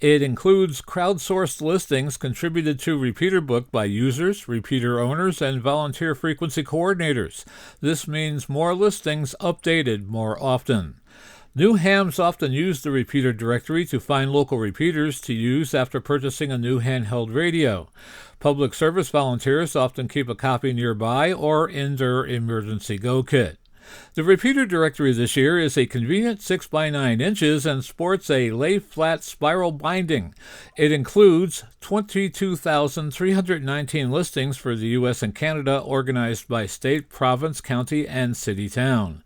It includes crowdsourced listings contributed to RepeaterBook by users, repeater owners, and volunteer frequency coordinators. This means more listings updated more often. New hams often use the repeater directory to find local repeaters to use after purchasing a new handheld radio. Public service volunteers often keep a copy nearby or in their emergency go kit. The repeater directory this year is a convenient 6 by 9 inches and sports a lay-flat spiral binding. It includes 22,319 listings for the U.S. and Canada organized by state, province, county, and city-town.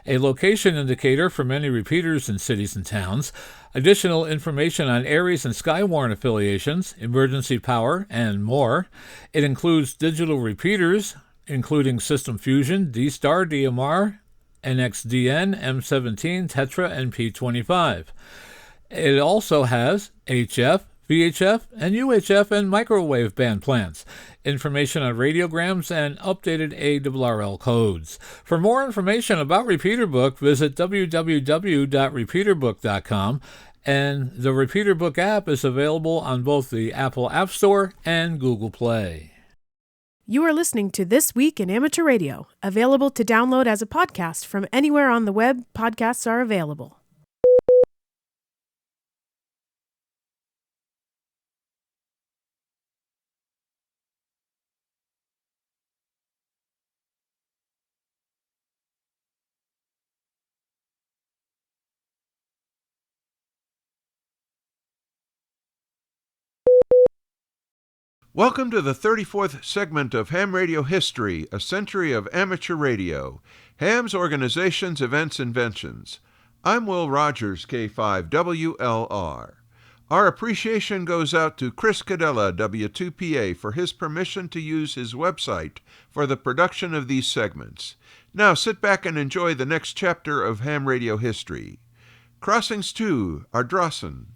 A location indicator for many repeaters in cities and towns, additional information on ARES and Skywarn affiliations, emergency power, and more. It includes digital repeaters, including System Fusion, D-Star, DMR, NXDN, M17, Tetra, and P25. It also has HF, VHF, and UHF and microwave band plans, information on radiograms, and updated ARRL codes. For more information about RepeaterBook, visit www.repeaterbook.com, and the RepeaterBook app is available on both the Apple App Store and Google Play. You are listening to This Week in Amateur Radio, available to download as a podcast from anywhere on the web podcasts are available. Welcome to the 34th segment of Ham Radio History, a century of amateur radio. Ham's organizations, events, inventions. I'm Will Rogers, K5WLR. Our appreciation goes out to Chris Cadella, W2PA, for his permission to use his website for the production of these segments. Now sit back and enjoy the next chapter of Ham Radio History. Crossings 2, Ardrossan.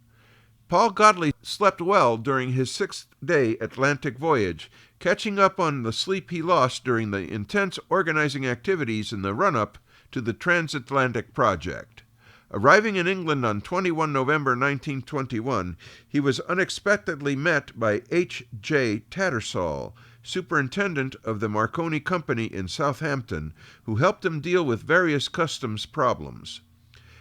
Paul Godley slept well during his 6th-day Atlantic voyage, catching up on the sleep he lost during the intense organizing activities in the run-up to the transatlantic project. Arriving in England on 21 November 1921, he was unexpectedly met by H.J. Tattersall, superintendent of the Marconi Company in Southampton, who helped him deal with various customs problems.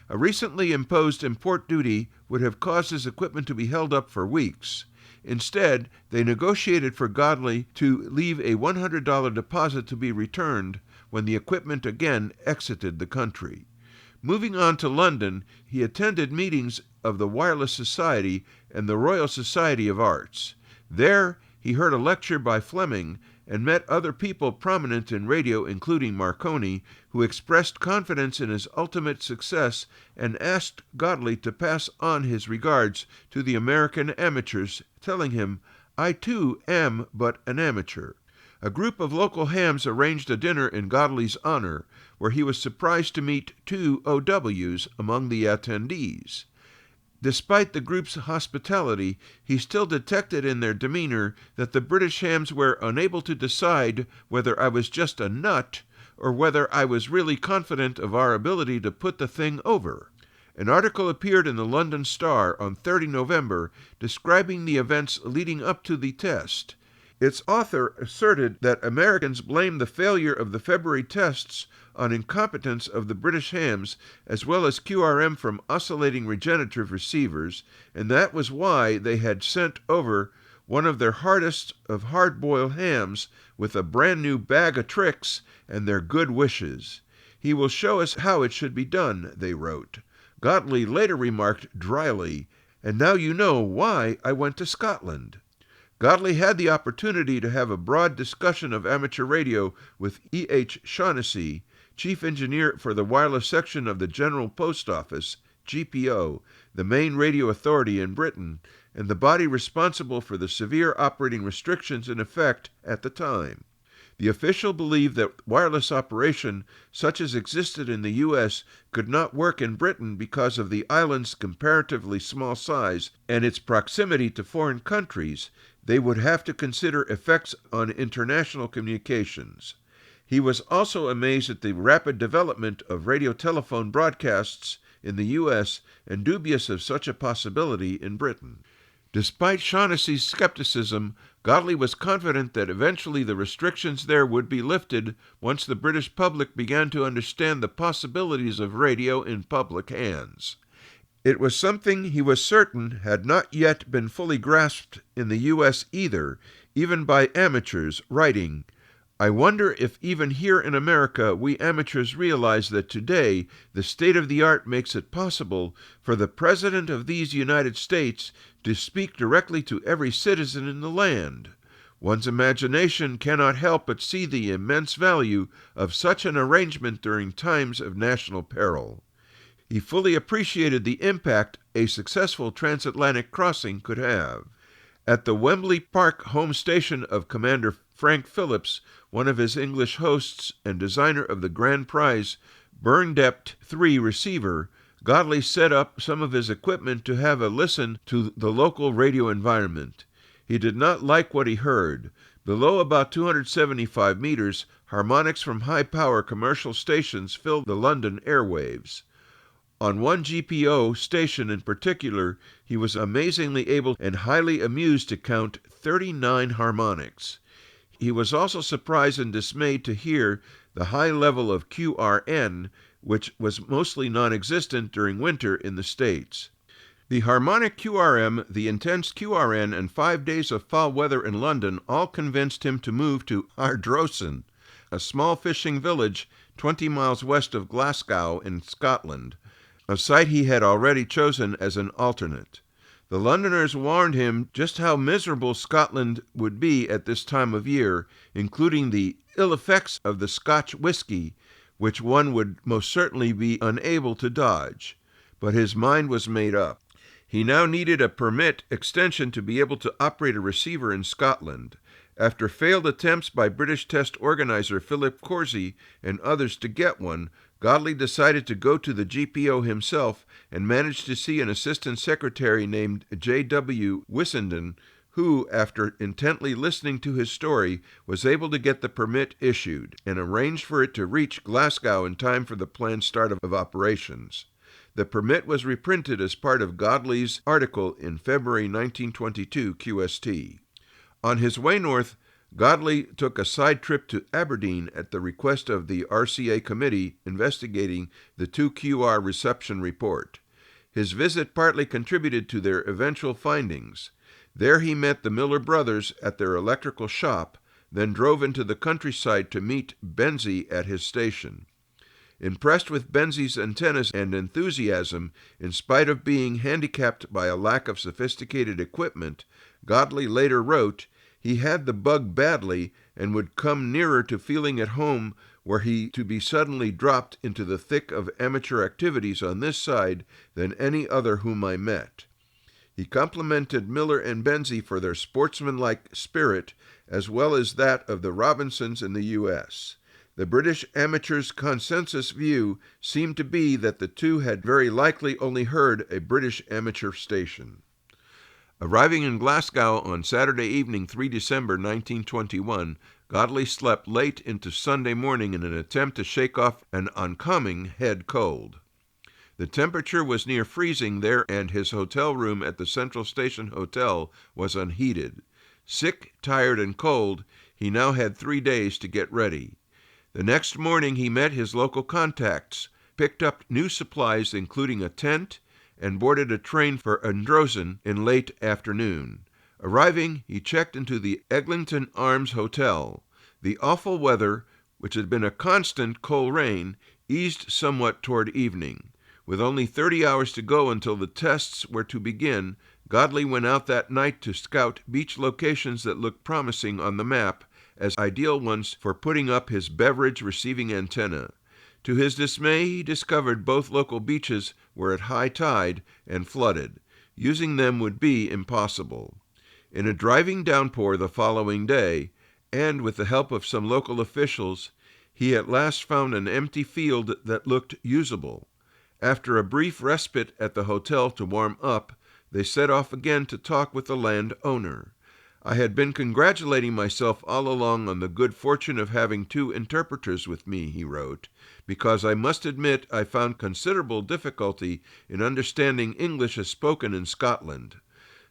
A recently imposed import duty would have caused his equipment to be held up for weeks. Instead, they negotiated for Godley to leave a $100 deposit to be returned when the equipment again exited the country. Moving on to London, he attended meetings of the Wireless Society and the Royal Society of Arts. There, he heard a lecture by Fleming and met other people prominent in radio, including Marconi, who expressed confidence in his ultimate success and asked Godley to pass on his regards to the American amateurs, telling him, "I too am but an amateur." A group of local hams arranged a dinner in Godley's honor, where he was surprised to meet two OWs among the attendees. Despite the group's hospitality, he still detected in their demeanor that the British hams were unable to decide whether I was just a nut or whether I was really confident of our ability to put the thing over. An article appeared in the London Star on 30 November describing the events leading up to the test. Its author asserted that Americans blamed the failure of the February tests on incompetence of the British hams as well as QRM from oscillating regenerative receivers, and that was why they had sent over one of their hardest of hard-boiled hams with a brand new bag of tricks and their good wishes. "He will show us how it should be done," they wrote. Godley later remarked dryly, "And now you know why I went to Scotland." Godley had the opportunity to have a broad discussion of amateur radio with E. H. Shaughnessy, chief engineer for the wireless section of the General Post Office, GPO, the main radio authority in Britain, and the body responsible for the severe operating restrictions in effect at the time. The official believed that wireless operation, such as existed in the U.S., could not work in Britain because of the island's comparatively small size and its proximity to foreign countries. They would have to consider effects on international communications. He was also amazed at the rapid development of radio-telephone broadcasts in the U.S. and dubious of such a possibility in Britain. Despite Shaughnessy's skepticism, Godley was confident that eventually the restrictions there would be lifted once the British public began to understand the possibilities of radio in public hands. It was something he was certain had not yet been fully grasped in the U.S. either, even by amateurs, writing, "I wonder if even here in America we amateurs realize that today the state of the art makes it possible for the President of these United States to speak directly to every citizen in the land. One's imagination cannot help but see the immense value of such an arrangement during times of national peril." He fully appreciated the impact a successful transatlantic crossing could have. At the Wembley Park home station of Commander Frank Phillips, one of his English hosts and designer of the Grand Prize Burndept 3 receiver, Godley set up some of his equipment to have a listen to the local radio environment. He did not like what he heard. Below about 275 meters, harmonics from high-power commercial stations filled the London airwaves. On one GPO station in particular, he was amazingly able and highly amused to count 39 harmonics. He was also surprised and dismayed to hear the high level of QRN, which was mostly non-existent during winter in the States. The harmonic QRM, the intense QRN, and 5 days of foul weather in London all convinced him to move to Ardrossan, a small fishing village 20 miles west of Glasgow in Scotland, a site he had already chosen as an alternate. The Londoners warned him just how miserable Scotland would be at this time of year, including the ill effects of the Scotch whisky, which one would most certainly be unable to dodge. But his mind was made up. He now needed a permit extension to be able to operate a receiver in Scotland. After failed attempts by British test organizer Philip Corsie and others to get one, Godley decided to go to the GPO himself and managed to see an assistant secretary named J.W. Wissenden, who, after intently listening to his story, was able to get the permit issued and arranged for it to reach Glasgow in time for the planned start of operations. The permit was reprinted as part of Godley's article in February 1922 QST. On his way north, Godley took a side trip to Aberdeen at the request of the RCA committee investigating the 2QR reception report. His visit partly contributed to their eventual findings. There he met the Miller brothers at their electrical shop, then drove into the countryside to meet Benzie at his station. Impressed with Benzie's antennas and enthusiasm, in spite of being handicapped by a lack of sophisticated equipment, Godley later wrote, he had the bug badly and would come nearer to feeling at home were he to be suddenly dropped into the thick of amateur activities on this side than any other whom I met. He complimented Miller and Benzie for their sportsmanlike spirit, as well as that of the Robinsons in the U.S. The British amateurs' consensus view seemed to be that the two had very likely only heard a British amateur station. Arriving in Glasgow on Saturday evening, 3 December 1921, Godley slept late into Sunday morning in an attempt to shake off an oncoming head cold. The temperature was near freezing there, and his hotel room at the Central Station Hotel was unheated. Sick, tired, and cold, he now had 3 days to get ready. The next morning he met his local contacts, picked up new supplies including a tent, and boarded a train for Androsen in late afternoon. Arriving, he checked into the Eglinton Arms Hotel. The awful weather, which had been a constant cold rain, eased somewhat toward evening. With only 30 hours to go until the tests were to begin, Godley went out that night to scout beach locations that looked promising on the map as ideal ones for putting up his beverage receiving antenna. To his dismay, he discovered both local beaches were at high tide and flooded. Using them would be impossible. In a driving downpour the following day, and with the help of some local officials, he at last found an empty field that looked usable. After a brief respite at the hotel to warm up, they set off again to talk with the landowner. I had been congratulating myself all along on the good fortune of having 2 interpreters with me, he wrote, because I must admit I found considerable difficulty in understanding English as spoken in Scotland.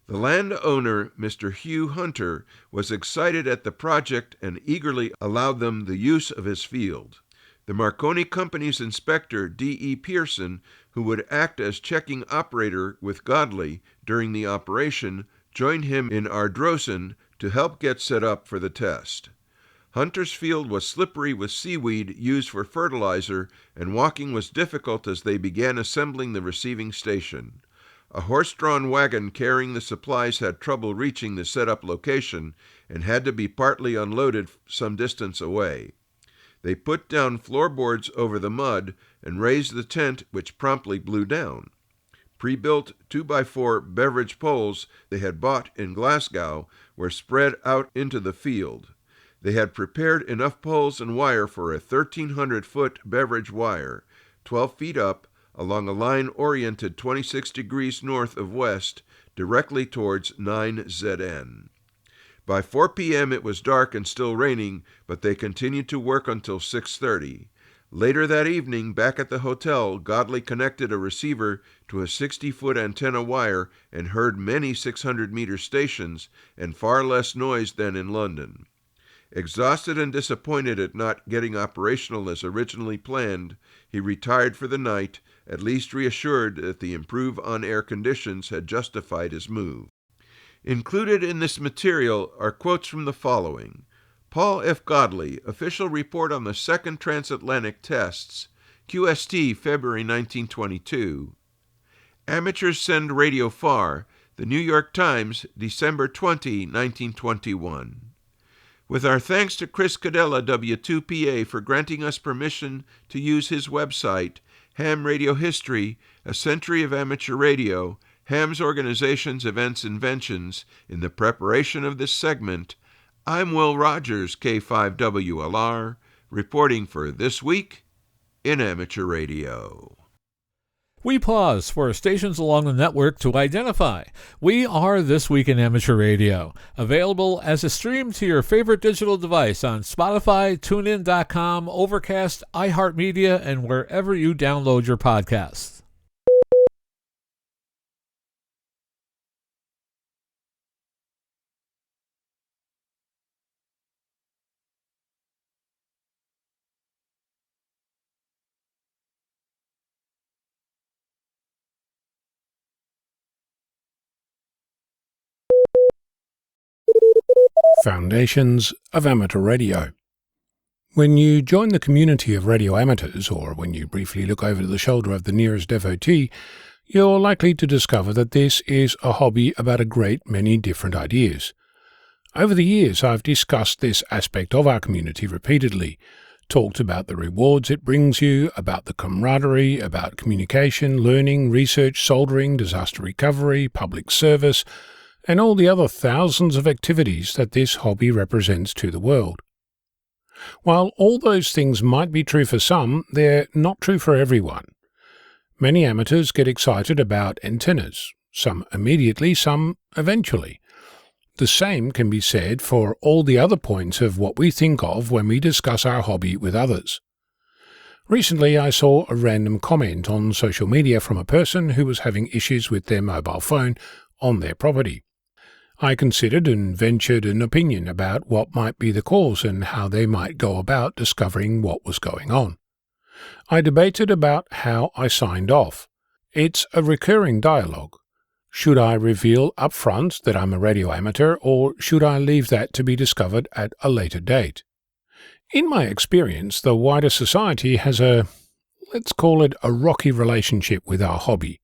The landowner, Mr. Hugh Hunter, was excited at the project and eagerly allowed them the use of his field. The Marconi Company's inspector, D.E. Pearson, who would act as checking operator with Godley during the operation, joined him in Ardrosen to help get set up for the test. Hunter's field was slippery with seaweed used for fertilizer, and walking was difficult as they began assembling the receiving station. A horse-drawn wagon carrying the supplies had trouble reaching the set-up location and had to be partly unloaded some distance away. They put down floorboards over the mud and raised the tent, which promptly blew down. Pre-built 2x4 beverage poles they had bought in Glasgow were spread out into the field. They had prepared enough poles and wire for a 1,300-foot beverage wire, 12 feet up, along a line oriented 26 degrees north of west, directly towards 9ZN. By 4 p.m. it was dark and still raining, but they continued to work until 6:30. Later that evening, back at the hotel, Godley connected a receiver to a 60-foot antenna wire and heard many 600-meter stations and far less noise than in London. Exhausted and disappointed at not getting operational as originally planned, he retired for the night, at least reassured that the improved on-air conditions had justified his move. Included in this material are quotes from the following: Paul F. Godley, Official Report on the Second Transatlantic Tests, QST, February 1922. Amateurs Send Radio Far, The New York Times, December 20, 1921. With our thanks to Chris Cadella, W2PA, for granting us permission to use his website, Ham Radio History, A Century of Amateur Radio, Ham's Organizations, Events, Inventions, in the preparation of this segment, I'm Will Rogers, K5WLR, reporting for This Week in Amateur Radio. We pause for stations along the network to identify. We are This Week in Amateur Radio, available as a stream to your favorite digital device on Spotify, TuneIn.com, Overcast, iHeartMedia, and wherever you download your podcasts. Foundations of Amateur Radio. When you join the community of radio amateurs, or when you briefly look over the shoulder of the nearest devotee, you're likely to discover that this is a hobby about a great many different ideas. Over the years, I've discussed this aspect of our community repeatedly, talked about the rewards it brings you, about the camaraderie, about communication, learning, research, soldering, disaster recovery, public service, and all the other thousands of activities that this hobby represents to the world. While all those things might be true for some, they're not true for everyone. Many amateurs get excited about antennas, some immediately, some eventually. The same can be said for all the other points of what we think of when we discuss our hobby with others. Recently, I saw a random comment on social media from a person who was having issues with their mobile phone on their property. I considered and ventured an opinion about what might be the cause and how they might go about discovering what was going on. I debated about how I signed off. It's a recurring dialogue. Should I reveal up front that I'm a radio amateur, or should I leave that to be discovered at a later date? In my experience, the wider society has let's call it a rocky relationship with our hobby.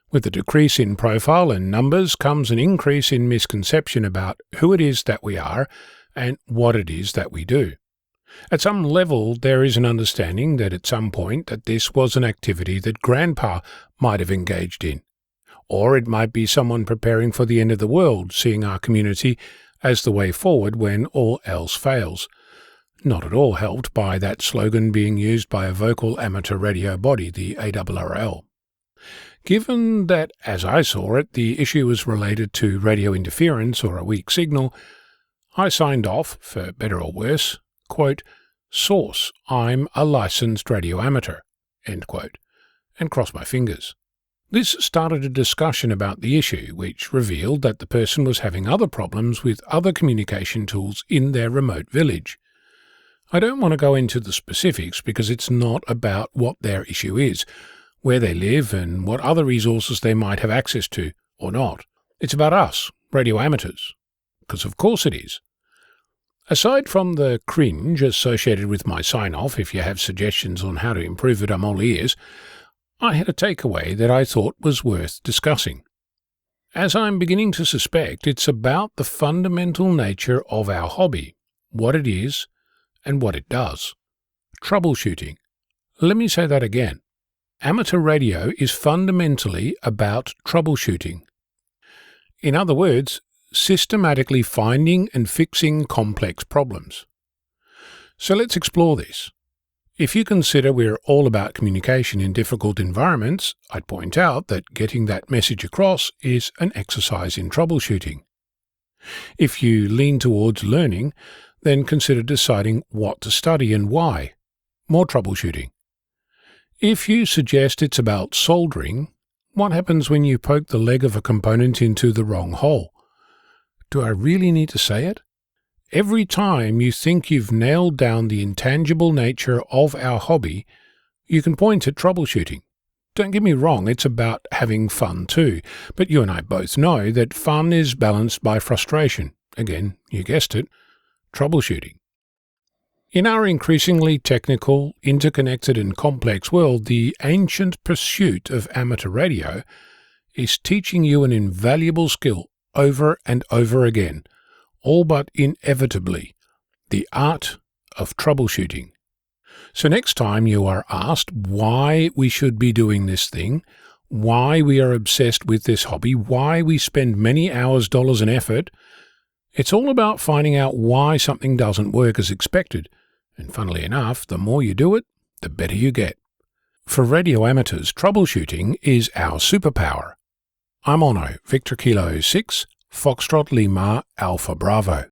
With the decrease in profile and numbers comes an increase in misconception about who it is that we are and what it is that we do. At some level, there is an understanding that at some point that this was an activity that Grandpa might have engaged in. Or it might be someone preparing for the end of the world, seeing our community as the way forward when all else fails. Not at all helped by that slogan being used by a vocal amateur radio body, the ARRL. Given that, as I saw it, the issue was related to radio interference or a weak signal, I signed off, for better or worse, quote, "Source, I'm a licensed radio amateur," end quote, and crossed my fingers. This started a discussion about the issue, which revealed that the person was having other problems with other communication tools in their remote village. I don't want to go into the specifics because it's not about what their issue is, where they live, and what other resources they might have access to, or not. It's about us, radio amateurs. Because of course it is. Aside from the cringe associated with my sign-off, if you have suggestions on how to improve it, I'm all ears, I had a takeaway that I thought was worth discussing. As I'm beginning to suspect, it's about the fundamental nature of our hobby, what it is, and what it does. Troubleshooting. Let me say that again. Amateur radio is fundamentally about troubleshooting. In other words, systematically finding and fixing complex problems. So let's explore this. If you consider we're all about communication in difficult environments, I'd point out that getting that message across is an exercise in troubleshooting. If you lean towards learning, then consider deciding what to study and why. More troubleshooting. If you suggest it's about soldering, what happens when you poke the leg of a component into the wrong hole? Do I really need to say it? Every time you think you've nailed down the intangible nature of our hobby, you can point at troubleshooting. Don't get me wrong, it's about having fun too, but you and I both know that fun is balanced by frustration. Again, you guessed it, troubleshooting. In our increasingly technical, interconnected and complex world, the ancient pursuit of amateur radio is teaching you an invaluable skill over and over again, all but inevitably, the art of troubleshooting. So next time you are asked why we should be doing this thing, why we are obsessed with this hobby, why we spend many hours, dollars and effort, it's all about finding out why something doesn't work as expected. And funnily enough, the more you do it, the better you get. For radio amateurs, troubleshooting is our superpower. I'm Ono, Victor Kilo 6, Foxtrot Lima, Alpha Bravo.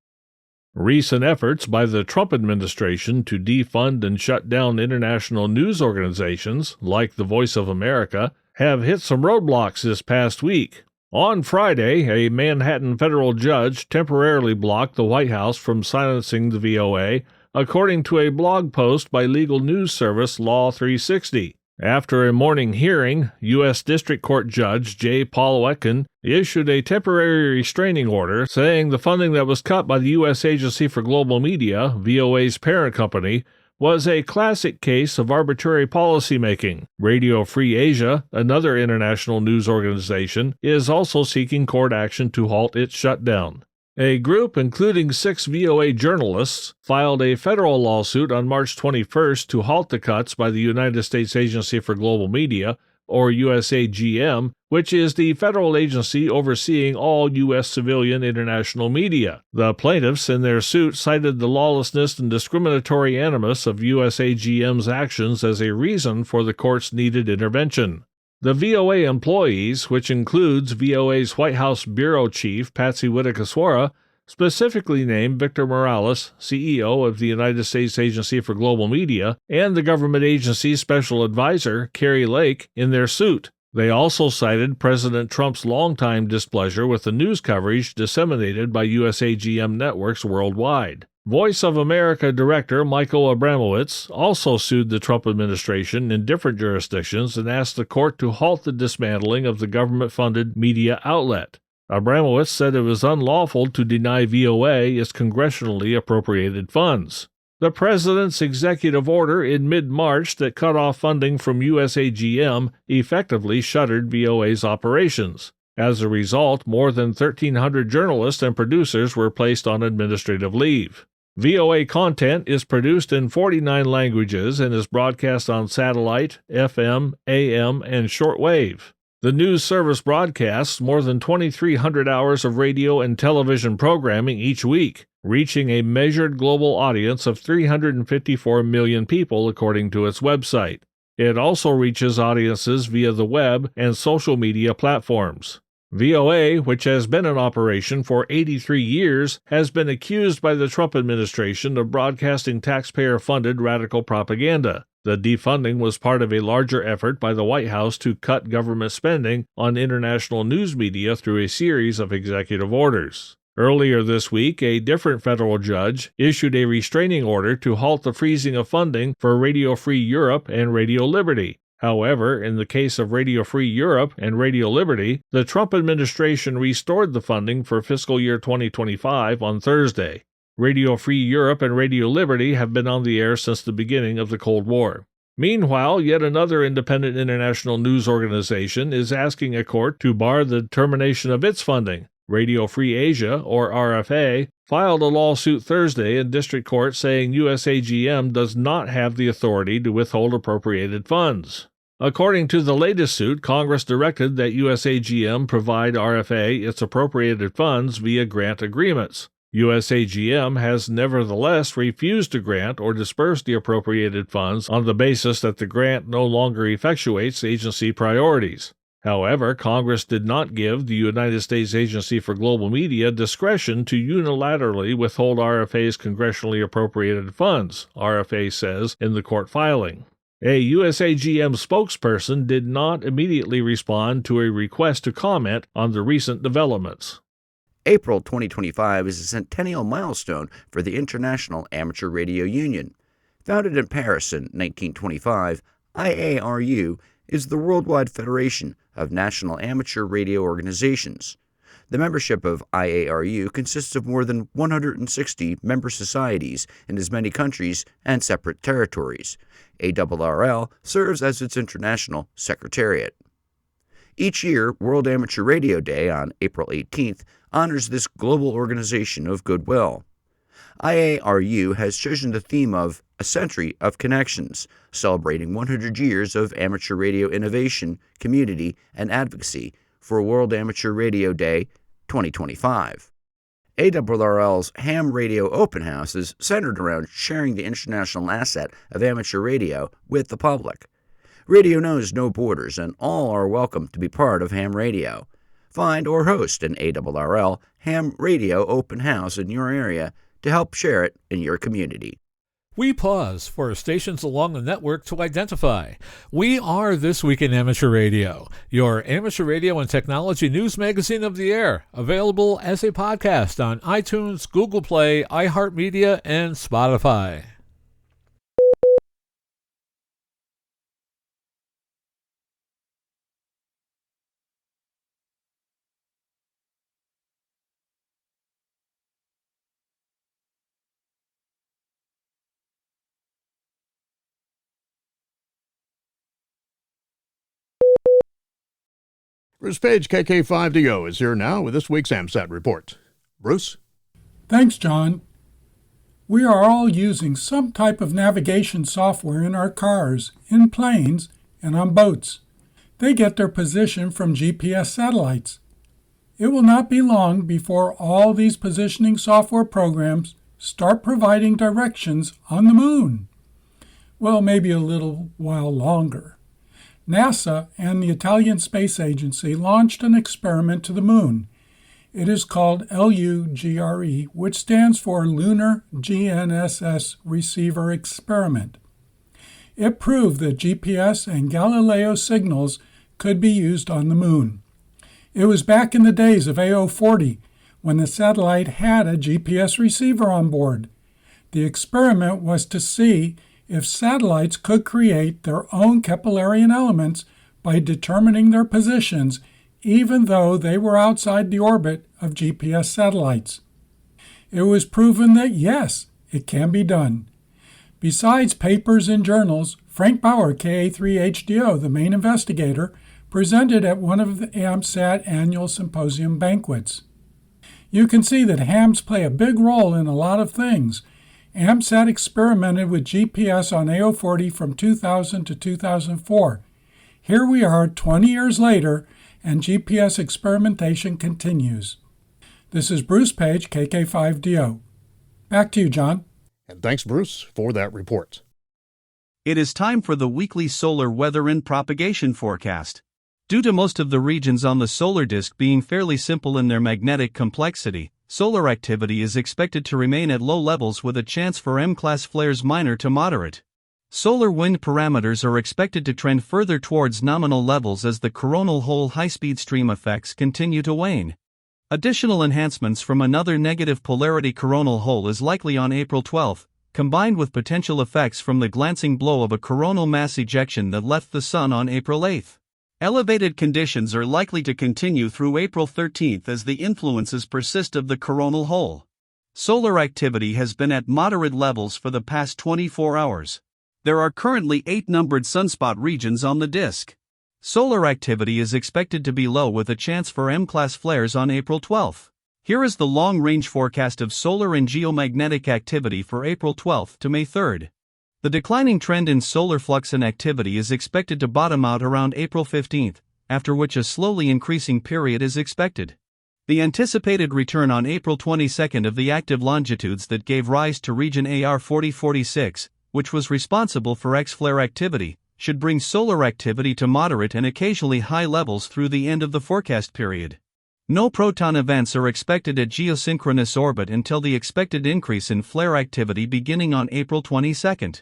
Recent efforts by the Trump administration to defund and shut down international news organizations, like the Voice of America, have hit some roadblocks this past week. On Friday, a Manhattan federal judge temporarily blocked the White House from silencing the VOA, according to a blog post by legal news service Law 360. After a morning hearing, U.S. District Court Judge J. Paul Wetkin issued a temporary restraining order saying the funding that was cut by the U.S. Agency for Global Media, VOA's parent company, was a classic case of arbitrary policymaking. Radio Free Asia, another international news organization, is also seeking court action to halt its shutdown. A group, including 6 VOA journalists, filed a federal lawsuit on March 21st to halt the cuts by the United States Agency for Global Media, or USAGM, which is the federal agency overseeing all U.S. civilian international media. The plaintiffs in their suit cited the lawlessness and discriminatory animus of USAGM's actions as a reason for the court's needed intervention. The VOA employees, which includes VOA's White House Bureau Chief Patsy Widakuswara, specifically named Victor Morales, CEO of the United States Agency for Global Media, and the government agency's special advisor, Carrie Lake, in their suit. They also cited President Trump's longtime displeasure with the news coverage disseminated by USAGM networks worldwide. Voice of America Director Michael Abramowitz also sued the Trump administration in different jurisdictions and asked the court to halt the dismantling of the government-funded media outlet. Abramowitz said it was unlawful to deny VOA its congressionally appropriated funds. The president's executive order in mid-March that cut off funding from USAGM effectively shuttered VOA's operations. As a result, more than 1,300 journalists and producers were placed on administrative leave. VOA content is produced in 49 languages and is broadcast on satellite, FM, AM, and shortwave. The news service broadcasts more than 2,300 hours of radio and television programming each week, reaching a measured global audience of 354 million people according to its website. It also reaches audiences via the web and social media platforms. VOA, which has been in operation for 83 years, has been accused by the Trump administration of broadcasting taxpayer-funded radical propaganda. The defunding was part of a larger effort by the White House to cut government spending on international news media through a series of executive orders. Earlier this week, a different federal judge issued a restraining order to halt the freezing of funding for Radio Free Europe and Radio Liberty. However, in the case of Radio Free Europe and Radio Liberty, the Trump administration restored the funding for fiscal year 2025 on Thursday. Radio Free Europe and Radio Liberty have been on the air since the beginning of the Cold War. Meanwhile, yet another independent international news organization is asking a court to bar the termination of its funding. Radio Free Asia, or RFA, filed a lawsuit Thursday in district court saying USAGM does not have the authority to withhold appropriated funds. According to the latest suit, Congress directed that USAGM provide RFA its appropriated funds via grant agreements. USAGM has nevertheless refused to grant or disperse the appropriated funds on the basis that the grant no longer effectuates agency priorities. However, Congress did not give the United States Agency for Global Media discretion to unilaterally withhold RFA's congressionally appropriated funds, RFA says in the court filing. A USAGM spokesperson did not immediately respond to a request to comment on the recent developments. April 2025 is a centennial milestone for the International Amateur Radio Union. Founded in Paris in 1925, IARU is the worldwide federation of national amateur radio organizations. The membership of IARU consists of more than 160 member societies in as many countries and separate territories. ARRL serves as its international secretariat. Each year, World Amateur Radio Day on April 18th honors this global organization of goodwill. IARU has chosen the theme of A Century of Connections, celebrating 100 years of amateur radio innovation, community, and advocacy for World Amateur Radio Day 2025. ARRL's Ham Radio Open House is centered around sharing the international asset of amateur radio with the public. Radio knows no borders, and all are welcome to be part of ham radio. Find or host an ARRL Ham Radio Open House in your area to help share it in your community. We pause for stations along the network to identify. We are This Week in Amateur Radio, your amateur radio and technology news magazine of the air, available as a podcast on iTunes, Google Play, iHeartMedia, and Spotify. Bruce Page, KK5DO, is here now with this week's AMSAT report. Bruce? Thanks, John. We are all using some type of navigation software in our cars, in planes, and on boats. They get their position from GPS satellites. It will not be long before all these positioning software programs start providing directions on the moon. Well, maybe a little while longer. NASA and the Italian Space Agency launched an experiment to the moon. It is called LUGRE, which stands for Lunar GNSS Receiver Experiment. It proved that GPS and Galileo signals could be used on the moon. It was back in the days of AO40 when the satellite had a GPS receiver on board. The experiment was to see if satellites could create their own Keplerian elements by determining their positions even though they were outside the orbit of GPS satellites. It was proven that yes, it can be done. Besides papers in journals, Frank Bauer, KA3HDO, the main investigator, presented at one of the AMSAT annual symposium banquets. You can see that hams play a big role in a lot of things. AMSAT experimented with GPS on AO40 from 2000 to 2004. Here we are 20 years later, and GPS experimentation continues. This is Bruce Page, KK5DO. Back to you, John. And thanks, Bruce, for that report. It is time for the weekly solar weather and propagation forecast. Due to most of the regions on the solar disk being fairly simple in their magnetic complexity, solar activity is expected to remain at low levels with a chance for M-class flares minor to moderate. Solar wind parameters are expected to trend further towards nominal levels as the coronal hole high-speed stream effects continue to wane. Additional enhancements from another negative polarity coronal hole is likely on April 12, combined with potential effects from the glancing blow of a coronal mass ejection that left the Sun on April 8. Elevated conditions are likely to continue through April 13 as the influences persist of the coronal hole. Solar activity has been at moderate levels for the past 24 hours. There are currently 8 numbered sunspot regions on the disk. Solar activity is expected to be low with a chance for M-class flares on April 12. Here is the long-range forecast of solar and geomagnetic activity for April 12 to May 3. The declining trend in solar flux and activity is expected to bottom out around April 15, after which a slowly increasing period is expected. The anticipated return on April 22 of the active longitudes that gave rise to region AR 4046, which was responsible for X-flare activity, should bring solar activity to moderate and occasionally high levels through the end of the forecast period. No proton events are expected at geosynchronous orbit until the expected increase in flare activity beginning on April 22.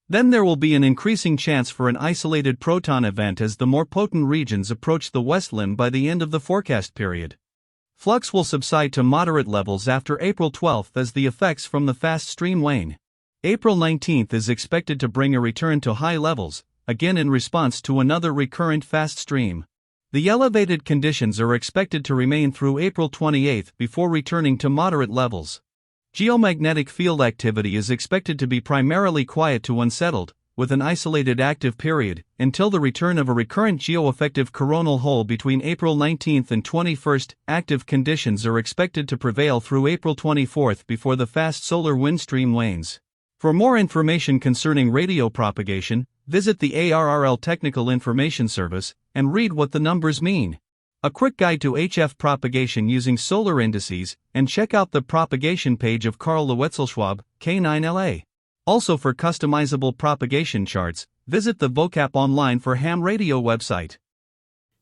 Then there will be an increasing chance for an isolated proton event as the more potent regions approach the west limb by the end of the forecast period. Flux will subside to moderate levels after April 12 as the effects from the fast stream wane. April 19 is expected to bring a return to high levels, again in response to another recurrent fast stream. The elevated conditions are expected to remain through April 28 before returning to moderate levels. Geomagnetic field activity is expected to be primarily quiet to unsettled, with an isolated active period, until the return of a recurrent geoeffective coronal hole between April 19 and 21. Active conditions are expected to prevail through April 24 before the fast solar wind stream wanes. For more information concerning radio propagation, visit the ARRL Technical Information Service and read what the numbers mean. A quick guide to HF propagation using solar indices, and check out the propagation page of Karl Lewetzelschwab, K9LA. Also for customizable propagation charts, visit the VOCAP Online for Ham Radio website.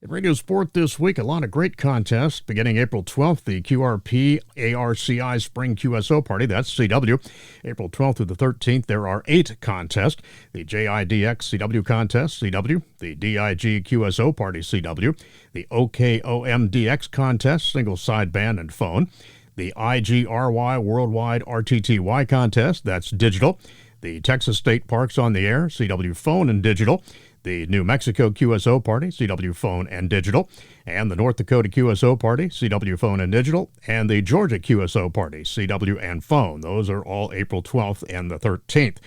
In Radio Sport this week, a lot of great contests. Beginning April 12th, the QRP ARCI Spring QSO Party, that's CW. April 12th through the 13th, there are 8 contests. The JIDX CW contest, CW. The DIG QSO Party, CW. The OKOMDX contest, single sideband and phone. The IGRY Worldwide RTTY contest, that's digital. The Texas State Parks on the Air, CW phone and digital. The New Mexico QSO Party, CW phone and digital, and the North Dakota QSO Party, CW phone and digital, and the Georgia QSO Party, CW and phone. Those are all April 12th and the 13th.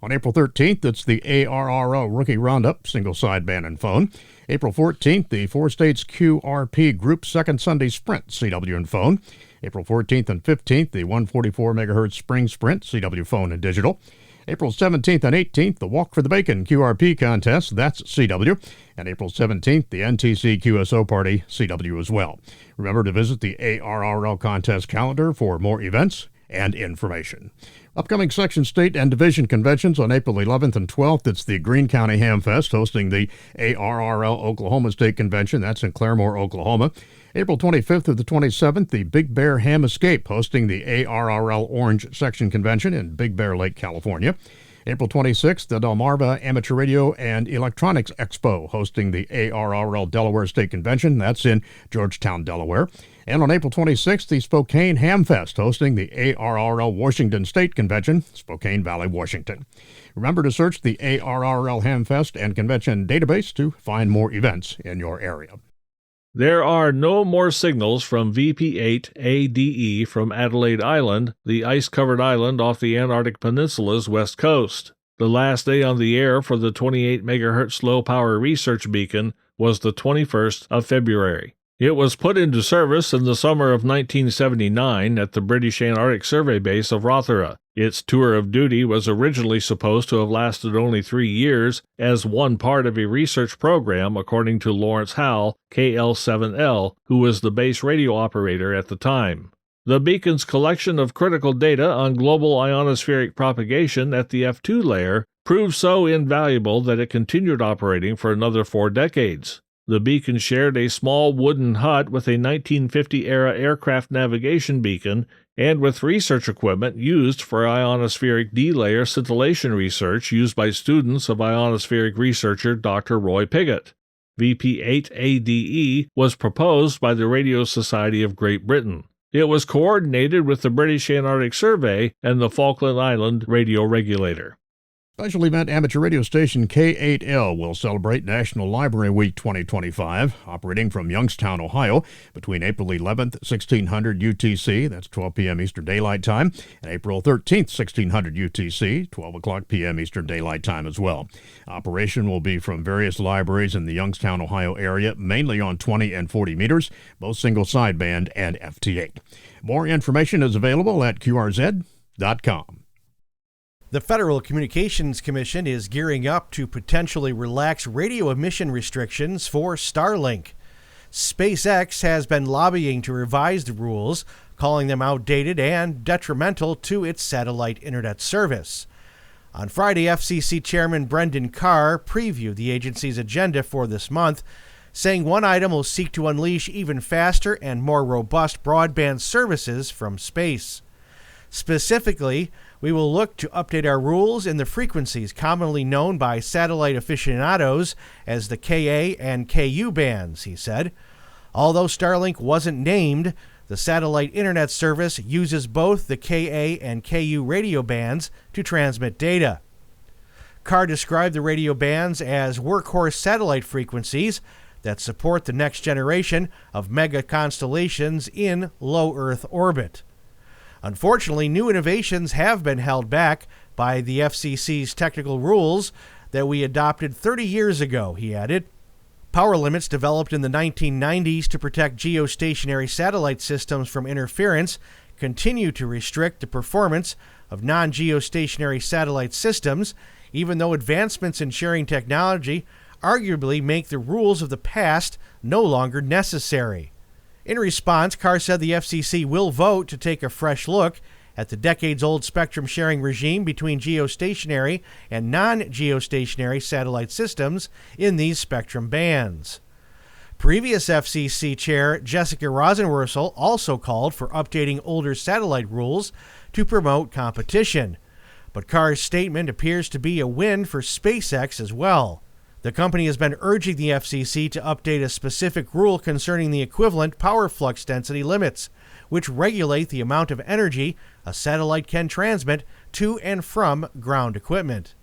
On April 13th, it's the ARRO Rookie Roundup, single sideband and phone. April 14th, the 4 states QRP Group Second Sunday Sprint, CW and phone. April 14th and 15th, the 144 megahertz Spring Sprint, CW phone and digital. April 17th and 18th, the Walk for the Bacon QRP contest, that's CW. And April 17th, the NTC QSO Party, CW as well. Remember to visit the ARRL contest calendar for more events and information. Upcoming section, state, and division conventions on April 11th and 12th. It's the Greene County Ham Fest hosting the ARRL Oklahoma State Convention. That's in Claremore, Oklahoma. April 25th through the 27th, the Big Bear Ham Escape hosting the ARRL Orange Section Convention in Big Bear Lake, California. April 26th, the Delmarva Amateur Radio and Electronics Expo hosting the ARRL Delaware State Convention. That's in Georgetown, Delaware. And on April 26th, the Spokane Ham Fest hosting the ARRL Washington State Convention, Spokane Valley, Washington. Remember to search the ARRL Ham Fest and Convention database to find more events in your area. There are no more signals from VP8 ADE from Adelaide Island, the ice-covered island off the Antarctic Peninsula's west coast. The last day on the air for the 28 MHz low-power research beacon was the 21st of February. It was put into service in the summer of 1979 at the British Antarctic Survey Base of Rothera. Its tour of duty was originally supposed to have lasted only 3 years as one part of a research program, according to Lawrence Howell, KL7L, who was the base radio operator at the time. The beacon's collection of critical data on global ionospheric propagation at the F2 layer proved so invaluable that it continued operating for another 4 decades. The beacon shared a small wooden hut with a 1950-era aircraft navigation beacon and with research equipment used for ionospheric D-layer scintillation research used by students of ionospheric researcher Dr. Roy Pigott. VP8ADE was proposed by the Radio Society of Great Britain. It was coordinated with the British Antarctic Survey and the Falkland Island Radio Regulator. Special event amateur radio station K8L will celebrate National Library Week 2025, operating from Youngstown, Ohio, between April 11th, 1600 UTC, that's 12 p.m. Eastern Daylight Time, and April 13th, 1600 UTC, 12 o'clock p.m. Eastern Daylight Time as well. Operation will be from various libraries in the Youngstown, Ohio area, mainly on 20 and 40 meters, both single sideband and FT8. More information is available at QRZ.com. The Federal Communications Commission is gearing up to potentially relax radio emission restrictions for Starlink. SpaceX has been lobbying to revise the rules, calling them outdated and detrimental to its satellite internet service. On Friday, FCC Chairman Brendan Carr previewed the agency's agenda for this month, saying one item will seek to unleash even faster and more robust broadband services from space. Specifically, we will look to update our rules in the frequencies commonly known by satellite aficionados as the Ka and Ku bands, he said. Although Starlink wasn't named, the satellite internet service uses both the Ka and Ku radio bands to transmit data. Carr described the radio bands as workhorse satellite frequencies that support the next generation of mega constellations in low Earth orbit. Unfortunately, new innovations have been held back by the FCC's technical rules that we adopted 30 years ago, he added. Power limits developed in the 1990s to protect geostationary satellite systems from interference continue to restrict the performance of non-geostationary satellite systems, even though advancements in sharing technology arguably make the rules of the past no longer necessary. In response, Carr said the FCC will vote to take a fresh look at the decades-old spectrum sharing regime between geostationary and non-geostationary satellite systems in these spectrum bands. Previous FCC Chair Jessica Rosenworcel also called for updating older satellite rules to promote competition, but Carr's statement appears to be a win for SpaceX as well. The company has been urging the FCC to update a specific rule concerning the equivalent power flux density limits, which regulate the amount of energy a satellite can transmit to and from ground equipment.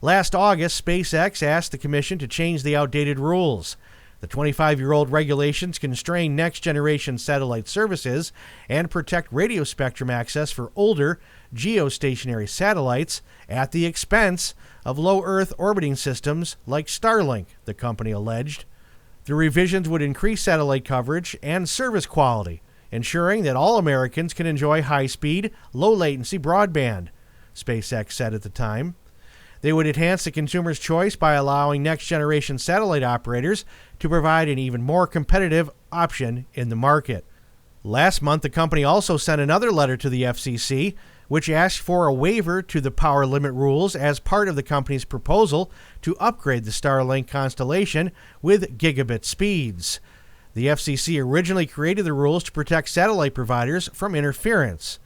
Last August, SpaceX asked the Commission to change the outdated rules. The 25-year-old regulations constrain next-generation satellite services and protect radio spectrum access for older geostationary satellites at the expense of low Earth orbiting systems like Starlink, the company alleged. The revisions would increase satellite coverage and service quality, ensuring that all Americans can enjoy high-speed, low-latency broadband, SpaceX said at the time. They would enhance the consumer's choice by allowing next-generation satellite operators to provide an even more competitive option in the market. Last month, the company also sent another letter to the FCC, which asked for a waiver to the power limit rules as part of the company's proposal to upgrade the Starlink constellation with gigabit speeds. The FCC originally created the rules to protect satellite providers from interference,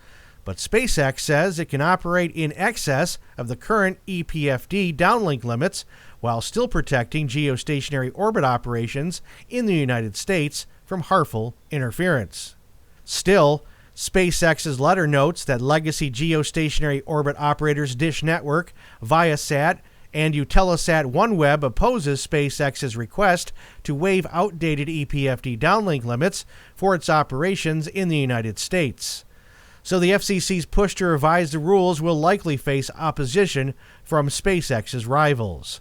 but SpaceX says it can operate in excess of the current EPFD downlink limits while still protecting geostationary orbit operations in the United States from harmful interference. Still, SpaceX's letter notes that legacy geostationary orbit operators Dish Network, Viasat, and Eutelsat OneWeb opposes SpaceX's request to waive outdated EPFD downlink limits for its operations in the United States. So the FCC's push to revise the rules will likely face opposition from SpaceX's rivals.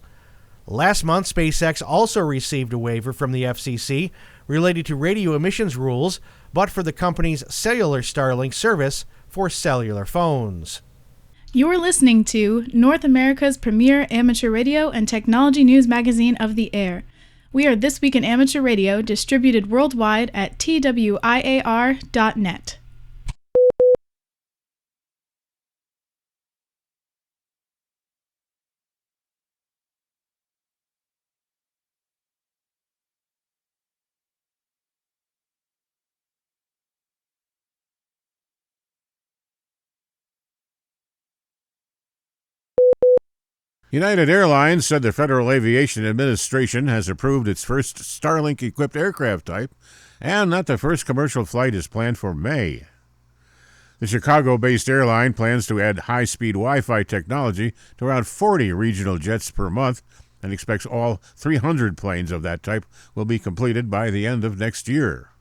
Last month, SpaceX also received a waiver from the FCC related to radio emissions rules, but for the company's cellular Starlink service for cellular phones. You're listening to North America's premier amateur radio and technology news magazine of the air. We are This Week in Amateur Radio, distributed worldwide at twiar.net. United Airlines said the Federal Aviation Administration has approved its first Starlink-equipped aircraft type and that the first commercial flight is planned for May. The Chicago-based airline plans to add high-speed Wi-Fi technology to around 40 regional jets per month and expects all 300 planes of that type will be completed by the end of next year.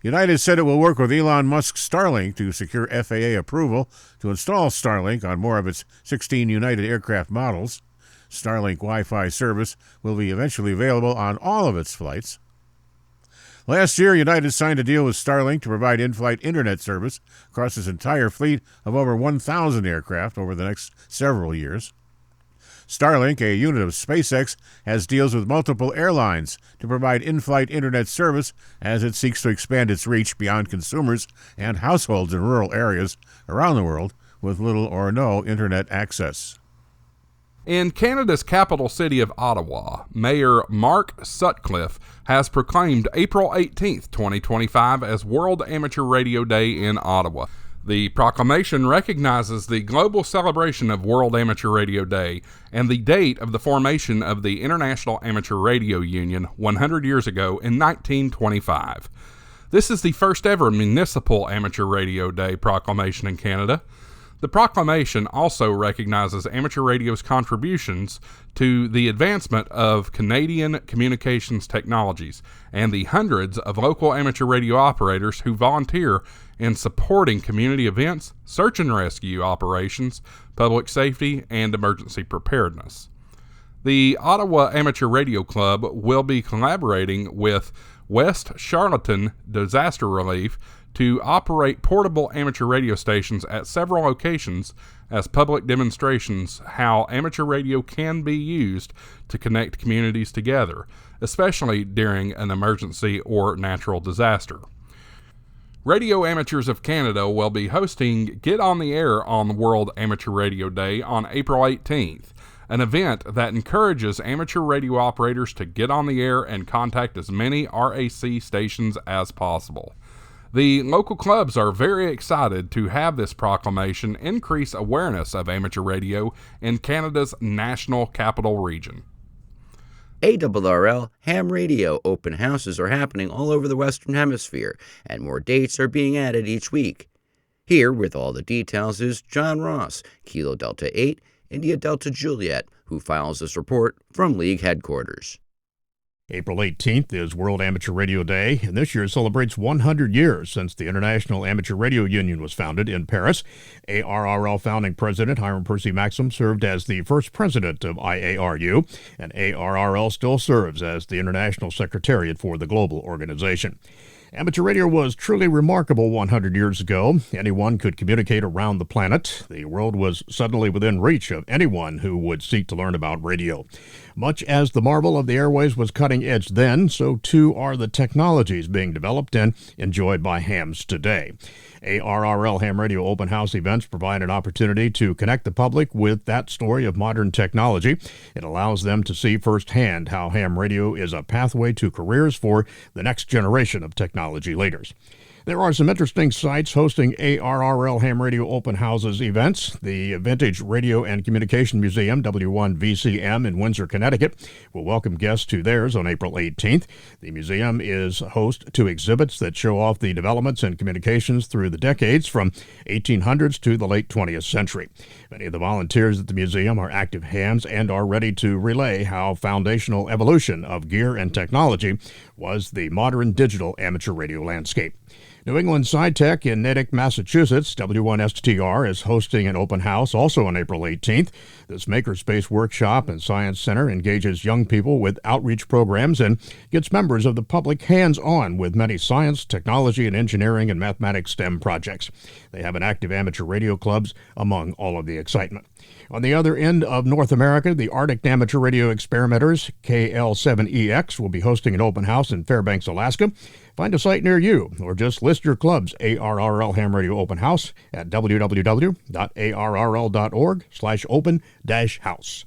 United said it will work with Elon Musk's Starlink to secure FAA approval to install Starlink on more of its 16 United aircraft models. Starlink Wi-Fi service will be eventually available on all of its flights. Last year, United signed a deal with Starlink to provide in-flight internet service across its entire fleet of over 1,000 aircraft over the next several years. Starlink, a unit of SpaceX, has deals with multiple airlines to provide in-flight internet service as it seeks to expand its reach beyond consumers and households in rural areas around the world with little or no internet access. In Canada's capital city of Ottawa, Mayor Mark Sutcliffe has proclaimed April 18, 2025 as World Amateur Radio Day in Ottawa. The proclamation recognizes the global celebration of World Amateur Radio Day and the date of the formation of the International Amateur Radio Union 100 years ago in 1925. This is the first ever municipal Amateur Radio Day proclamation in Canada. The proclamation also recognizes amateur radio's contributions to the advancement of Canadian communications technologies and the hundreds of local amateur radio operators who volunteer in supporting community events, search and rescue operations, public safety, and emergency preparedness. The Ottawa Amateur Radio Club will be collaborating with West Charlottetown Disaster Relief to operate portable amateur radio stations at several locations as public demonstrations how amateur radio can be used to connect communities together, especially during an emergency or natural disaster. Radio Amateurs of Canada will be hosting Get on the Air on World Amateur Radio Day on April 18th, an event that encourages amateur radio operators to get on the air and contact as many RAC stations as possible. The local clubs are very excited to have this proclamation increase awareness of amateur radio in Canada's National Capital Region. ARRL ham radio open houses are happening all over the Western Hemisphere, and more dates are being added each week. Here, with all the details, is John Ross, Kilo Delta 8, India Delta Juliet, who files this report from League headquarters. April 18th is World Amateur Radio Day, and this year celebrates 100 years since the International Amateur Radio Union was founded in Paris. ARRL founding president Hiram Percy Maxim served as the first president of IARU, and ARRL still serves as the international secretariat for the global organization. Amateur radio was truly remarkable 100 years ago. Anyone could communicate around the planet. The world was suddenly within reach of anyone who would seek to learn about radio. Much as the marvel of the airways was cutting edge then, so too are the technologies being developed and enjoyed by hams today. ARRL Ham Radio Open House events provide an opportunity to connect the public with that story of modern technology. It allows them to see firsthand how ham radio is a pathway to careers for the next generation of technology leaders. There are some interesting sites hosting ARRL Ham Radio Open Houses events. The Vintage Radio and Communication Museum, W1VCM in Windsor, Connecticut, will welcome guests to theirs on April 18th. The museum is host to exhibits that show off the developments in communications through the decades from 1800s to the late 20th century. Many of the volunteers at the museum are active hams and are ready to relay how foundational evolution of gear and technology was the modern digital amateur radio landscape. New England SciTech in Natick, Massachusetts, W1STR is hosting an open house also on April 18th. This Makerspace Workshop and Science Center engages young people with outreach programs and gets members of the public hands-on with many science, technology, and engineering and mathematics STEM projects. They have an active amateur radio clubs among all of the excitement. On the other end of North America, the Arctic Amateur Radio Experimenters, KL7EX, will be hosting an open house in Fairbanks, Alaska. Find a site near you, or just list your club's ARRL Ham Radio Open House at www.arrl.org/open-house.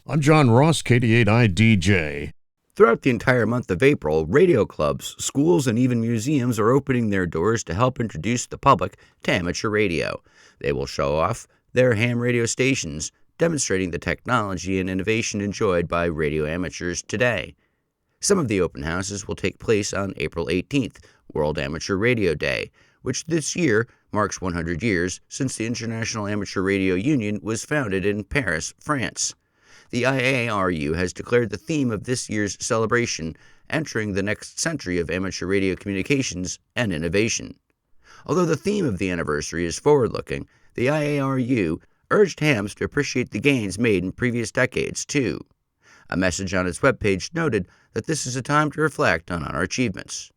I'm John Ross, KD8I DJ. Throughout the entire month of April, radio clubs, schools, and even museums are opening their doors to help introduce the public to amateur radio. They will show off their ham radio stations, demonstrating the technology and innovation enjoyed by radio amateurs today. Some of the open houses will take place on April 18th, World Amateur Radio Day, which this year marks 100 years since the International Amateur Radio Union was founded in Paris, France. The IARU has declared the theme of this year's celebration, entering the next century of amateur radio communications and innovation. Although the theme of the anniversary is forward-looking, the IARU urged hams to appreciate the gains made in previous decades, too. A message on its webpage noted that this is a time to reflect on our achievements.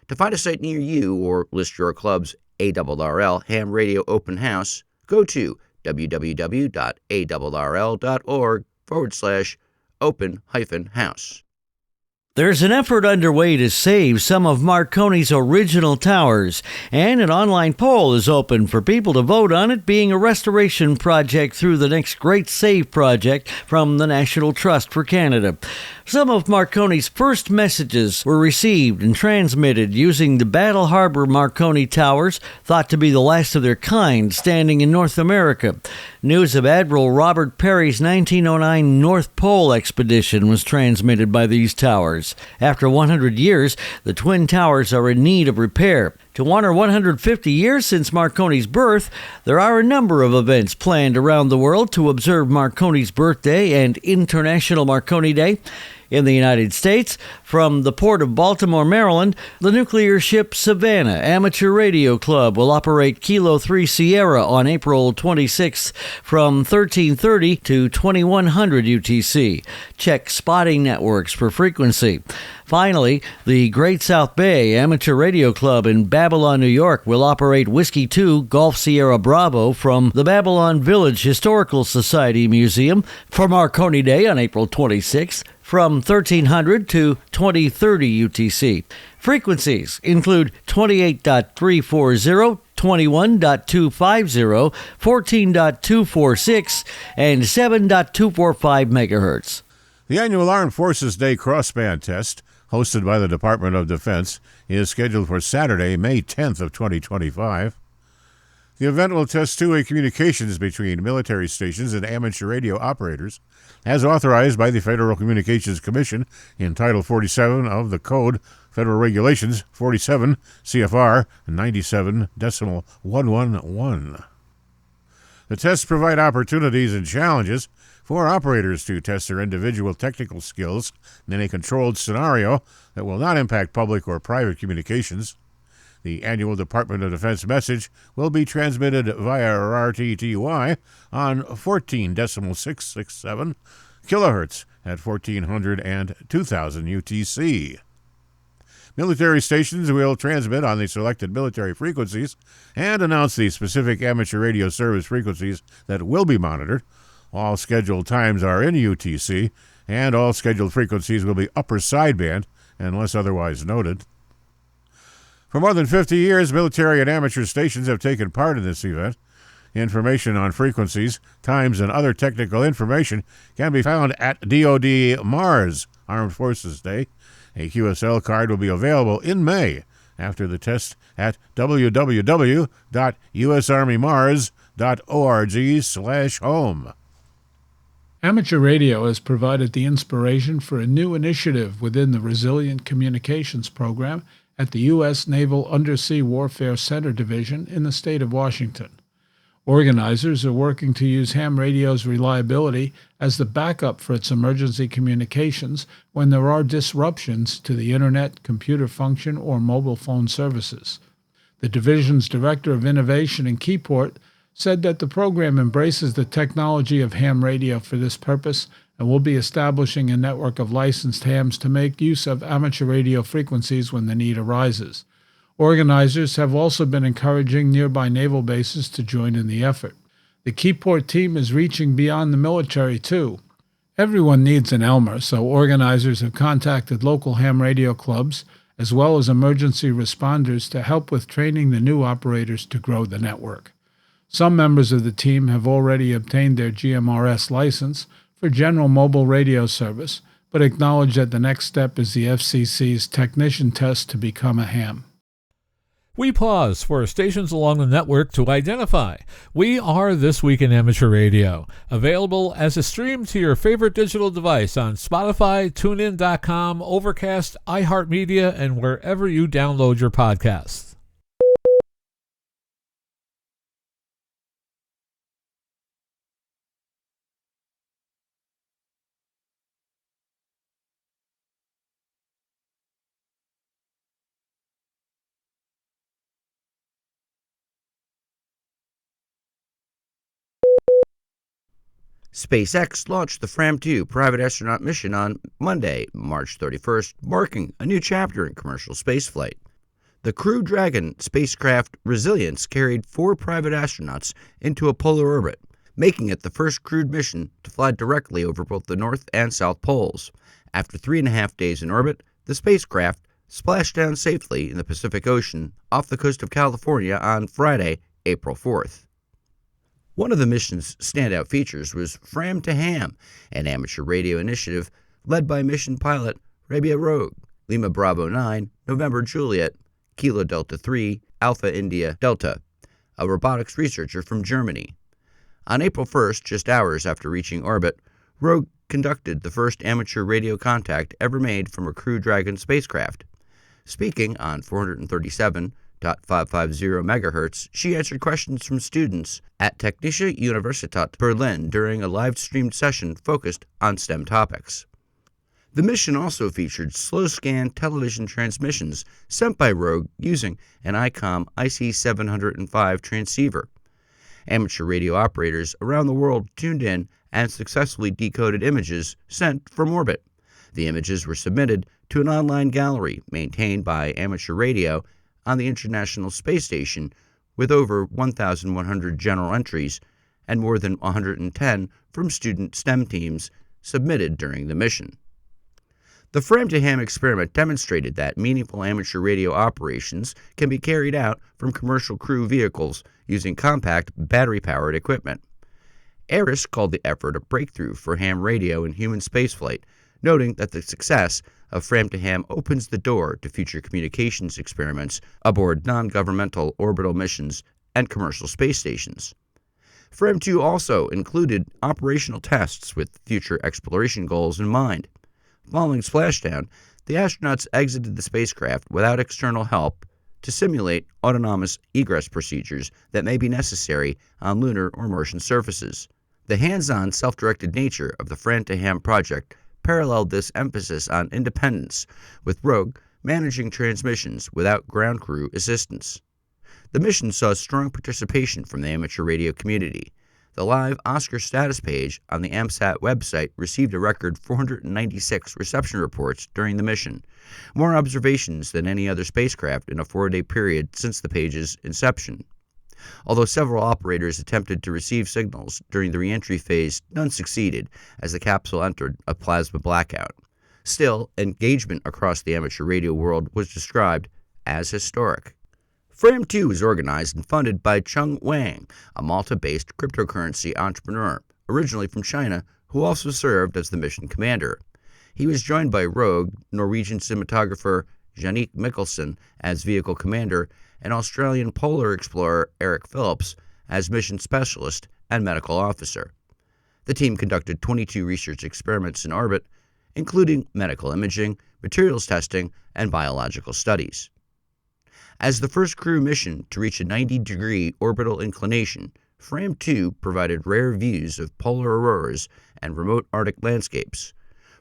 To find a site near you or list your club's ARRL Ham Radio Open House, go to www.arrl.org/open-house. There's an effort underway to save some of Marconi's original towers, and an online poll is open for people to vote on it being a restoration project through the next Great Save project from the National Trust for Canada. Some of Marconi's first messages were received and transmitted using the Battle Harbor Marconi Towers, thought to be the last of their kind standing in North America. News of Admiral Robert Peary's 1909 North Pole expedition was transmitted by these towers. After 100 years, the twin towers are in need of repair. To honor 150 years since Marconi's birth, there are a number of events planned around the world to observe Marconi's birthday and International Marconi Day. In the United States, from the port of Baltimore, Maryland, the nuclear ship Savannah Amateur Radio Club will operate Kilo 3 Sierra on April 26th from 1330 to 2100 UTC. Check spotting networks for frequency. Finally, the Great South Bay Amateur Radio Club in Babylon, New York will operate Whiskey 2 Golf Sierra Bravo from the Babylon Village Historical Society Museum for Marconi Day on April 26th from 1300 to 2030 UTC. Frequencies include 28.340, 21.250, 14.246, and 7.245 megahertz. The annual Armed Forces Day Crossband Test, hosted by the Department of Defense, is scheduled for Saturday, May 10th of 2025. The event will test two-way communications between military stations and amateur radio operators, as authorized by the Federal Communications Commission in Title 47 of the Code, Federal Regulations 47 CFR 97.111. The tests provide opportunities and challenges for operators to test their individual technical skills in a controlled scenario that will not impact public or private communications. The annual Department of Defense message will be transmitted via RTTY on 14.667 kilohertz at 1400 and 2000 UTC. Military stations will transmit on the selected military frequencies and announce the specific amateur radio service frequencies that will be monitored. All scheduled times are in UTC, and all scheduled frequencies will be upper sideband unless otherwise noted. For more than 50 years, military and amateur stations have taken part in this event. Information on frequencies, times, and other technical information can be found at DoD Mars Armed Forces Day. A QSL card will be available in May after the test at www.usarmymars.org/home. Amateur radio has provided the inspiration for a new initiative within the Resilient Communications Program at the U.S. Naval Undersea Warfare Center Division in the state of Washington. Organizers are working to use ham radio's reliability as the backup for its emergency communications when there are disruptions to the internet, computer function, or mobile phone services. The division's Director of Innovation in Keyport said that the program embraces the technology of ham radio for this purpose and will be establishing a network of licensed hams to make use of amateur radio frequencies when the need arises. Organizers have also been encouraging nearby naval bases to join in the effort. The Keyport team is reaching beyond the military, too. Everyone needs an Elmer, so organizers have contacted local ham radio clubs as well as emergency responders to help with training the new operators to grow the network. Some members of the team have already obtained their GMRS license for general mobile radio service, but acknowledge that the next step is the FCC's technician test to become a ham. We pause for stations along the network to identify. We are This Week in Amateur Radio, available as a stream to your favorite digital device on Spotify, TuneIn.com, Overcast, iHeartMedia, and wherever you download your podcasts. SpaceX launched the Fram-2 private astronaut mission on Monday, March 31st, marking a new chapter in commercial spaceflight. The Crew Dragon spacecraft Resilience carried 4 private astronauts into a polar orbit, making it the first crewed mission to fly directly over both the North and South Poles. After 3.5 days in orbit, the spacecraft splashed down safely in the Pacific Ocean off the coast of California on Friday, April 4th. One of the mission's standout features was Fram to Ham, an amateur radio initiative led by mission pilot Rabia Rogue, Lima Bravo 9, November Juliet, Kilo Delta 3, Alpha India Delta, a robotics researcher from Germany. On April 1st, just hours after reaching orbit, Rogue conducted the first amateur radio contact ever made from a Crew Dragon spacecraft. Speaking on 437.550 MHz, she answered questions from students at Technische Universität Berlin during a live-streamed session focused on STEM topics. The mission also featured slow-scan television transmissions sent by Rogue using an ICOM IC705 transceiver. Amateur radio operators around the world tuned in and successfully decoded images sent from orbit. The images were submitted to an online gallery maintained by Amateur Radio on the International Space Station with over 1,100 general entries and more than 110 from student STEM teams submitted during the mission. The Fram to Ham experiment demonstrated that meaningful amateur radio operations can be carried out from commercial crew vehicles using compact, battery-powered equipment. ARIS called the effort a breakthrough for ham radio in human spaceflight, noting that the success of Fram to Ham opens the door to future communications experiments aboard non-governmental orbital missions and commercial space stations. Fram-2 also included operational tests with future exploration goals in mind. Following splashdown, the astronauts exited the spacecraft without external help to simulate autonomous egress procedures that may be necessary on lunar or Martian surfaces. The hands-on, self-directed nature of the Fran to Ham project paralleled this emphasis on independence, with Rogue managing transmissions without ground crew assistance. The mission saw strong participation from the amateur radio community. The live Oscar status page on the AMSAT website received a record 496 reception reports during the mission, more observations than any other spacecraft in a 4-day period since the page's inception. Although several operators attempted to receive signals during the re-entry phase, none succeeded as the capsule entered a plasma blackout. Still, engagement across the amateur radio world was described as historic. FRAM2 is organized and funded by Cheng Wang, a Malta-based cryptocurrency entrepreneur, originally from China, who also served as the mission commander. He was joined by Rogue Norwegian cinematographer Jannik Mikkelsen as vehicle commander and Australian polar explorer Eric Phillips as mission specialist and medical officer. The team conducted 22 research experiments in orbit, including medical imaging, materials testing, and biological studies. As the first crew mission to reach a 90-degree orbital inclination, FRAM2 provided rare views of polar auroras and remote Arctic landscapes.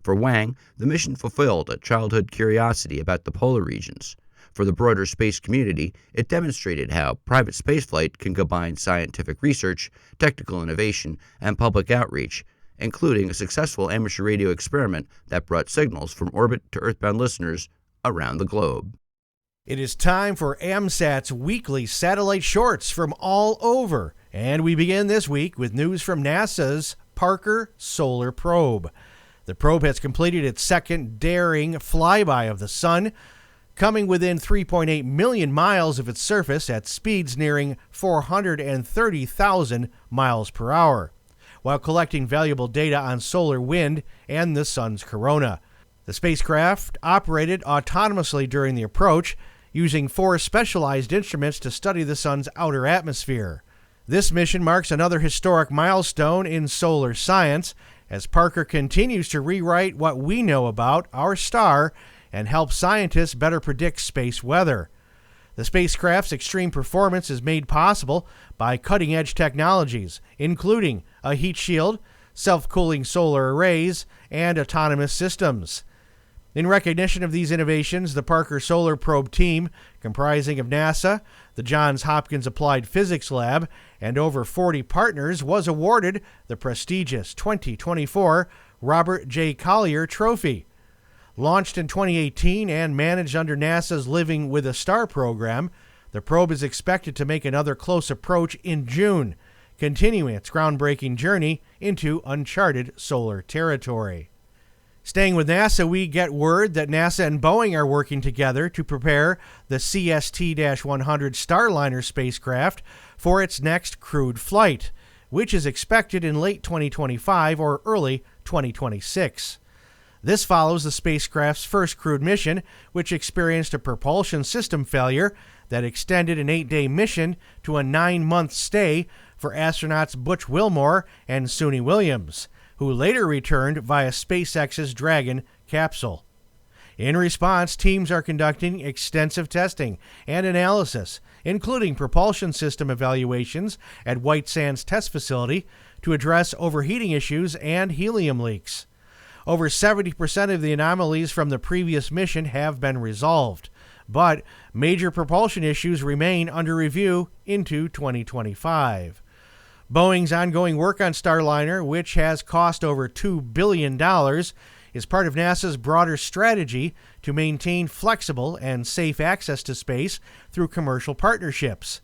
For Wang, the mission fulfilled a childhood curiosity about the polar regions. For the broader space community, it demonstrated how private spaceflight can combine scientific research, technical innovation, and public outreach, including a successful amateur radio experiment that brought signals from orbit to Earthbound listeners around the globe. It is time for AMSAT's weekly satellite shorts from all over, and we begin this week with news from NASA's Parker Solar Probe. The probe has completed its second daring flyby of the Sun, coming within 3.8 million miles of its surface at speeds nearing 430,000 miles per hour, while collecting valuable data on solar wind and the Sun's corona. The spacecraft operated autonomously during the approach, using 4 specialized instruments to study the Sun's outer atmosphere. This mission marks another historic milestone in solar science, as Parker continues to rewrite what we know about our star and help scientists better predict space weather. The spacecraft's extreme performance is made possible by cutting-edge technologies, including a heat shield, self-cooling solar arrays, and autonomous systems. In recognition of these innovations, the Parker Solar Probe team, comprising of NASA, the Johns Hopkins Applied Physics Lab, and over 40 partners, was awarded the prestigious 2024 Robert J. Collier Trophy. Launched in 2018 and managed under NASA's Living with a Star program, the probe is expected to make another close approach in June, continuing its groundbreaking journey into uncharted solar territory. Staying with NASA, we get word that NASA and Boeing are working together to prepare the CST-100 Starliner spacecraft for its next crewed flight, which is expected in late 2025 or early 2026. This follows the spacecraft's first crewed mission, which experienced a propulsion system failure that extended an 8-day mission to a 9-month stay for astronauts Butch Wilmore and Suni Williams, who later returned via SpaceX's Dragon capsule. In response, teams are conducting extensive testing and analysis, including propulsion system evaluations at White Sands Test Facility to address overheating issues and helium leaks. Over 70% of the anomalies from the previous mission have been resolved, but major propulsion issues remain under review into 2025. Boeing's ongoing work on Starliner, which has cost over $2 billion, is part of NASA's broader strategy to maintain flexible and safe access to space through commercial partnerships.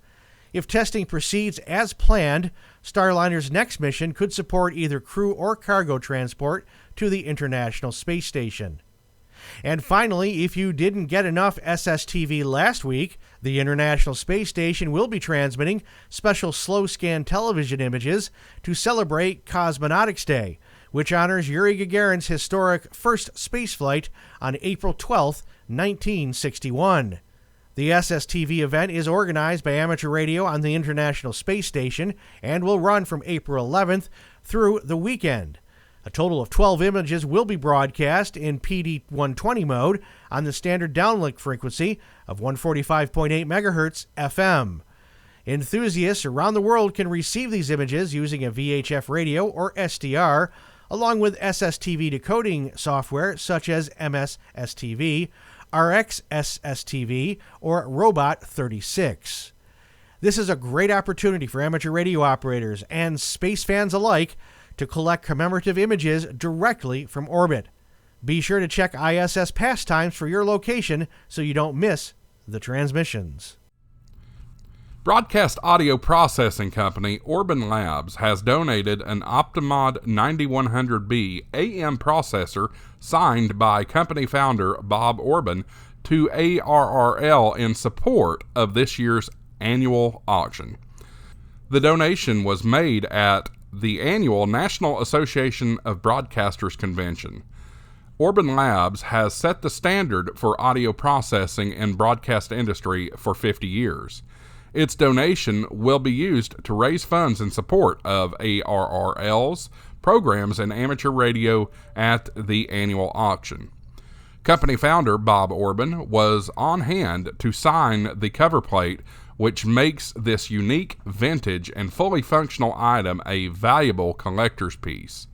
If testing proceeds as planned, Starliner's next mission could support either crew or cargo transport to the International Space Station. And finally, if you didn't get enough SSTV last week, the International Space Station will be transmitting special slow-scan television images to celebrate Cosmonautics Day, which honors Yuri Gagarin's historic first spaceflight on April 12, 1961. The SSTV event is organized by Amateur Radio on the International Space Station and will run from April 11th through the weekend. A total of 12 images will be broadcast in PD-120 mode on the standard downlink frequency of 145.8 MHz FM. Enthusiasts around the world can receive these images using a VHF radio or SDR, along with SSTV decoding software such as MS-STV, RX-SSTV, or Robot 36. This is a great opportunity for amateur radio operators and space fans alike to collect commemorative images directly from orbit. Be sure to check ISS pastimes for your location so you don't miss the transmissions. Broadcast audio processing company Orban Labs has donated an Optimod 9100B AM processor signed by company founder Bob Orban to ARRL in support of this year's annual auction. The donation was made at the annual National Association of Broadcasters Convention. Orban Labs has set the standard for audio processing in broadcast industry for 50 years. Its donation will be used to raise funds in support of ARRL's programs in amateur radio at the annual auction. Company founder Bob Orban was on hand to sign the cover plate, which makes this unique, vintage, and fully functional item a valuable collector's piece.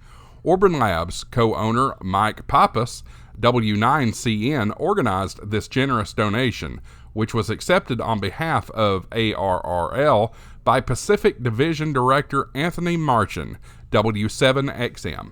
Orban Labs co-owner Mike Pappas, W9CN, organized this generous donation, which was accepted on behalf of ARRL by Pacific Division Director Anthony Marchin, W7XM.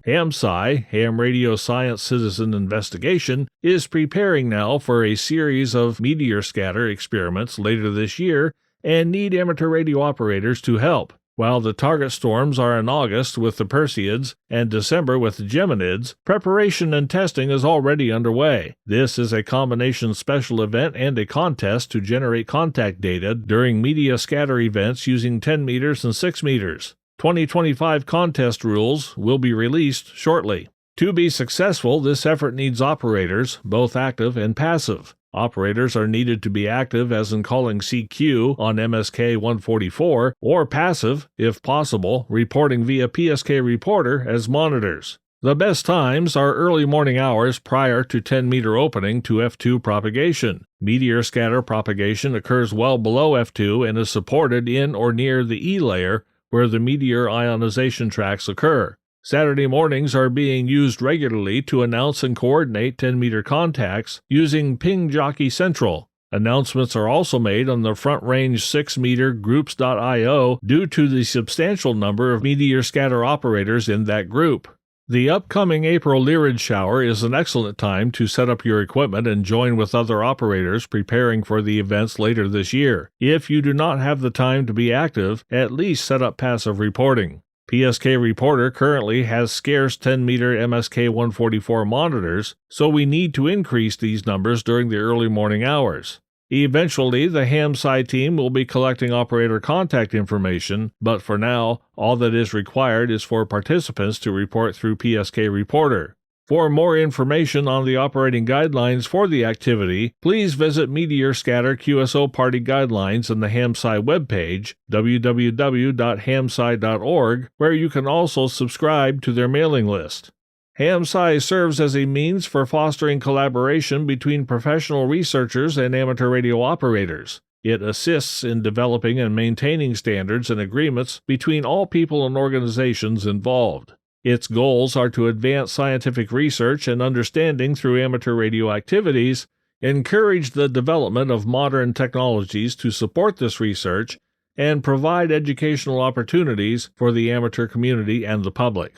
HAMSci, Ham Radio Science Citizen Investigation, is preparing now for a series of meteor scatter experiments later this year and need amateur radio operators to help. While the target storms are in August with the Perseids and December with the Geminids, preparation and testing is already underway. This is a combination special event and a contest to generate contact data during media scatter events using 10 meters and 6 meters. 2025 contest rules will be released shortly. To be successful, this effort needs operators, both active and passive. Operators are needed to be active, as in calling CQ on MSK 144, or passive, if possible, reporting via PSK Reporter as monitors. The best times are early morning hours prior to 10-meter opening to F2 propagation. Meteor scatter propagation occurs well below F2 and is supported in or near the E layer, where the meteor ionization tracks occur. Saturday mornings are being used regularly to announce and coordinate 10-meter contacts using Ping Jockey Central. Announcements are also made on the Front Range 6-meter groups.io due to the substantial number of meteor scatter operators in that group. The upcoming April Lyrid shower is an excellent time to set up your equipment and join with other operators preparing for the events later this year. If you do not have the time to be active, at least set up passive reporting. PSK Reporter currently has scarce 10-meter MSK 144 monitors, so we need to increase these numbers during the early morning hours. Eventually, the HAMSci team will be collecting operator contact information, but for now, all that is required is for participants to report through PSK Reporter. For more information on the operating guidelines for the activity, please visit Meteor Scatter QSO Party Guidelines in the HAMSci webpage, www.hamsci.org, where you can also subscribe to their mailing list. HAMSci serves as a means for fostering collaboration between professional researchers and amateur radio operators. It assists in developing and maintaining standards and agreements between all people and organizations involved. Its goals are to advance scientific research and understanding through amateur radio activities, encourage the development of modern technologies to support this research, and provide educational opportunities for the amateur community and the public.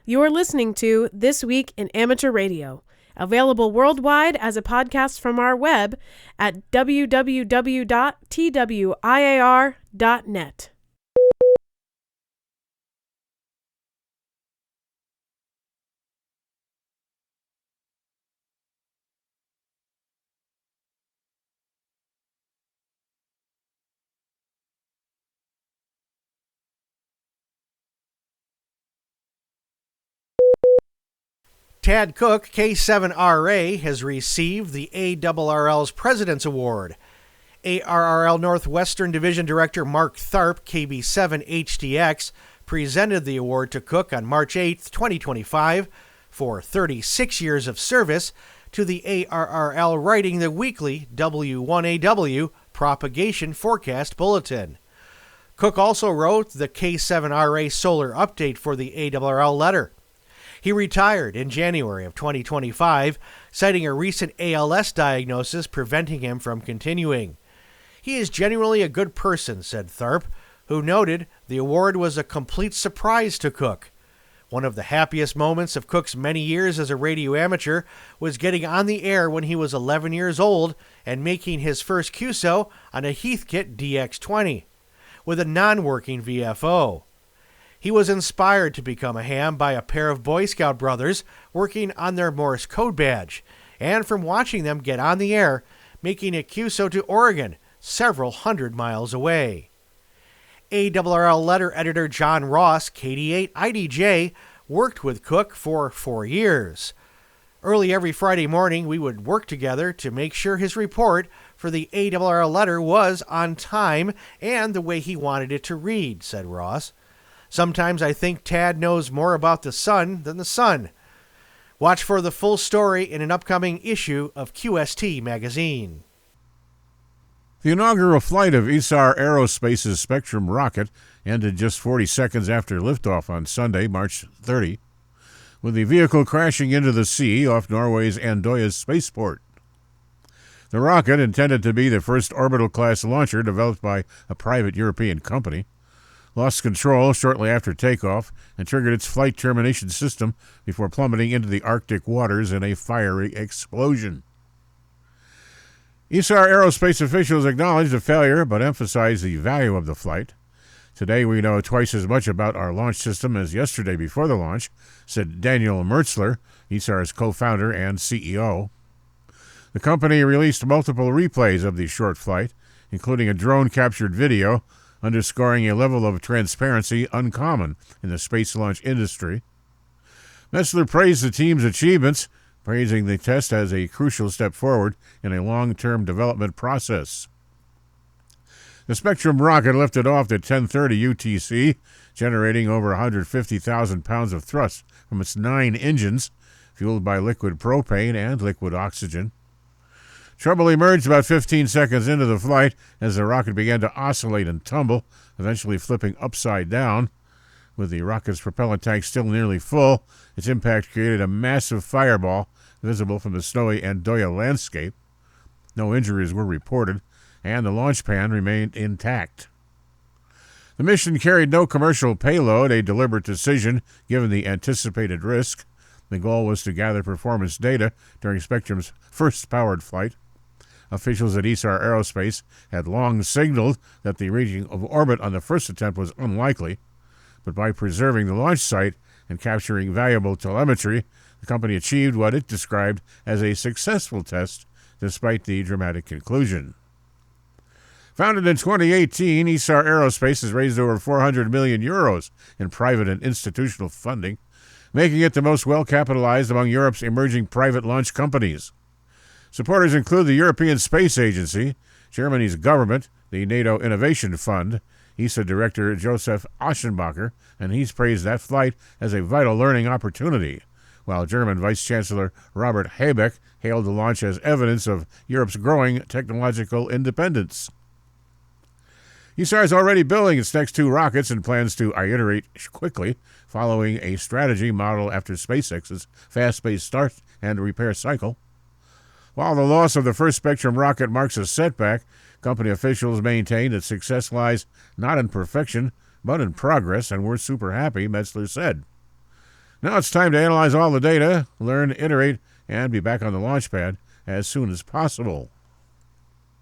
You're listening to This Week in Amateur Radio, available worldwide as a podcast from our web at www.twiar.net. Tad Cook, K7RA, has received the ARRL's President's Award. ARRL Northwestern Division Director Mark Tharp, KB7HDX, presented the award to Cook on March 8, 2025, for 36 years of service to the ARRL writing the weekly W1AW propagation forecast bulletin. Cook also wrote the K7RA solar update for the ARRL letter. He retired in January of 2025, citing a recent ALS diagnosis preventing him from continuing. He is genuinely a good person, said Tharp, who noted the award was a complete surprise to Cook. One of the happiest moments of Cook's many years as a radio amateur was getting on the air when he was 11 years old and making his first QSO on a Heathkit DX20 with a non-working VFO. He was inspired to become a ham by a pair of Boy Scout brothers working on their Morse code badge, and from watching them get on the air, making a QSO to Oregon, several hundred miles away. ARRL letter editor John Ross, KD8 IDJ, worked with Cook for 4 years. Early every Friday morning, we would work together to make sure his report for the ARRL letter was on time and the way he wanted it to read, said Ross. Sometimes I think Tad knows more about the sun than the sun. Watch for the full story in an upcoming issue of QST magazine. The inaugural flight of Isar Aerospace's Spectrum rocket ended just 40 seconds after liftoff on Sunday, March 30, with the vehicle crashing into the sea off Norway's Andøya spaceport. The rocket, intended to be the first orbital-class launcher developed by a private European company, lost control shortly after takeoff and triggered its flight termination system before plummeting into the Arctic waters in a fiery explosion. Isar Aerospace officials acknowledged the failure but emphasized the value of the flight. Today we know twice as much about our launch system as yesterday before the launch, said Daniel Mertzler, Isar's co-founder and CEO. The company released multiple replays of the short flight, including a drone-captured video, underscoring a level of transparency uncommon in the space launch industry. Mertzler praised the team's achievements, praising the test as a crucial step forward in a long-term development process. The Spectrum rocket lifted off at 10:30 UTC, generating over 150,000 pounds of thrust from its 9 engines, fueled by liquid propane and liquid oxygen. Trouble emerged about 15 seconds into the flight as the rocket began to oscillate and tumble, eventually flipping upside down. With the rocket's propellant tank still nearly full, its impact created a massive fireball visible from the snowy Andøya landscape. No injuries were reported, and the launch pan remained intact. The mission carried no commercial payload, a deliberate decision given the anticipated risk. The goal was to gather performance data during Spectrum's first powered flight. Officials at Isar Aerospace had long signaled that the reaching of orbit on the first attempt was unlikely, but by preserving the launch site and capturing valuable telemetry, the company achieved what it described as a successful test, despite the dramatic conclusion. Founded in 2018, Isar Aerospace has raised over 400 million euros in private and institutional funding, making it the most well-capitalized among Europe's emerging private launch companies. Supporters include the European Space Agency, Germany's government, the NATO Innovation Fund, ESA Director Josef Aschenbacher, and he's praised that flight as a vital learning opportunity, while German Vice Chancellor Robert Habeck hailed the launch as evidence of Europe's growing technological independence. Isar is already building its next 2 rockets and plans to iterate quickly, following a strategy model after SpaceX's fast-paced start and repair cycle. While the loss of the first Spectrum rocket marks a setback, company officials maintain that success lies not in perfection, but in progress, and we're super happy, Mertzler said. Now it's time to analyze all the data, learn, iterate, and be back on the launch pad as soon as possible.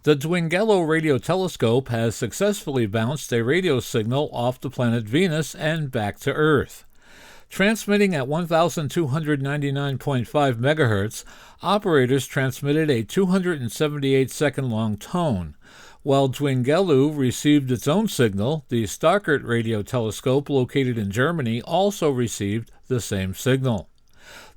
The Dwingello radio telescope has successfully bounced a radio signal off the planet Venus and back to Earth. Transmitting at 1,299.5 megahertz, operators transmitted a 278-second-long tone. While Dwingello received its own signal, the Starkert radio telescope located in Germany also received the same signal.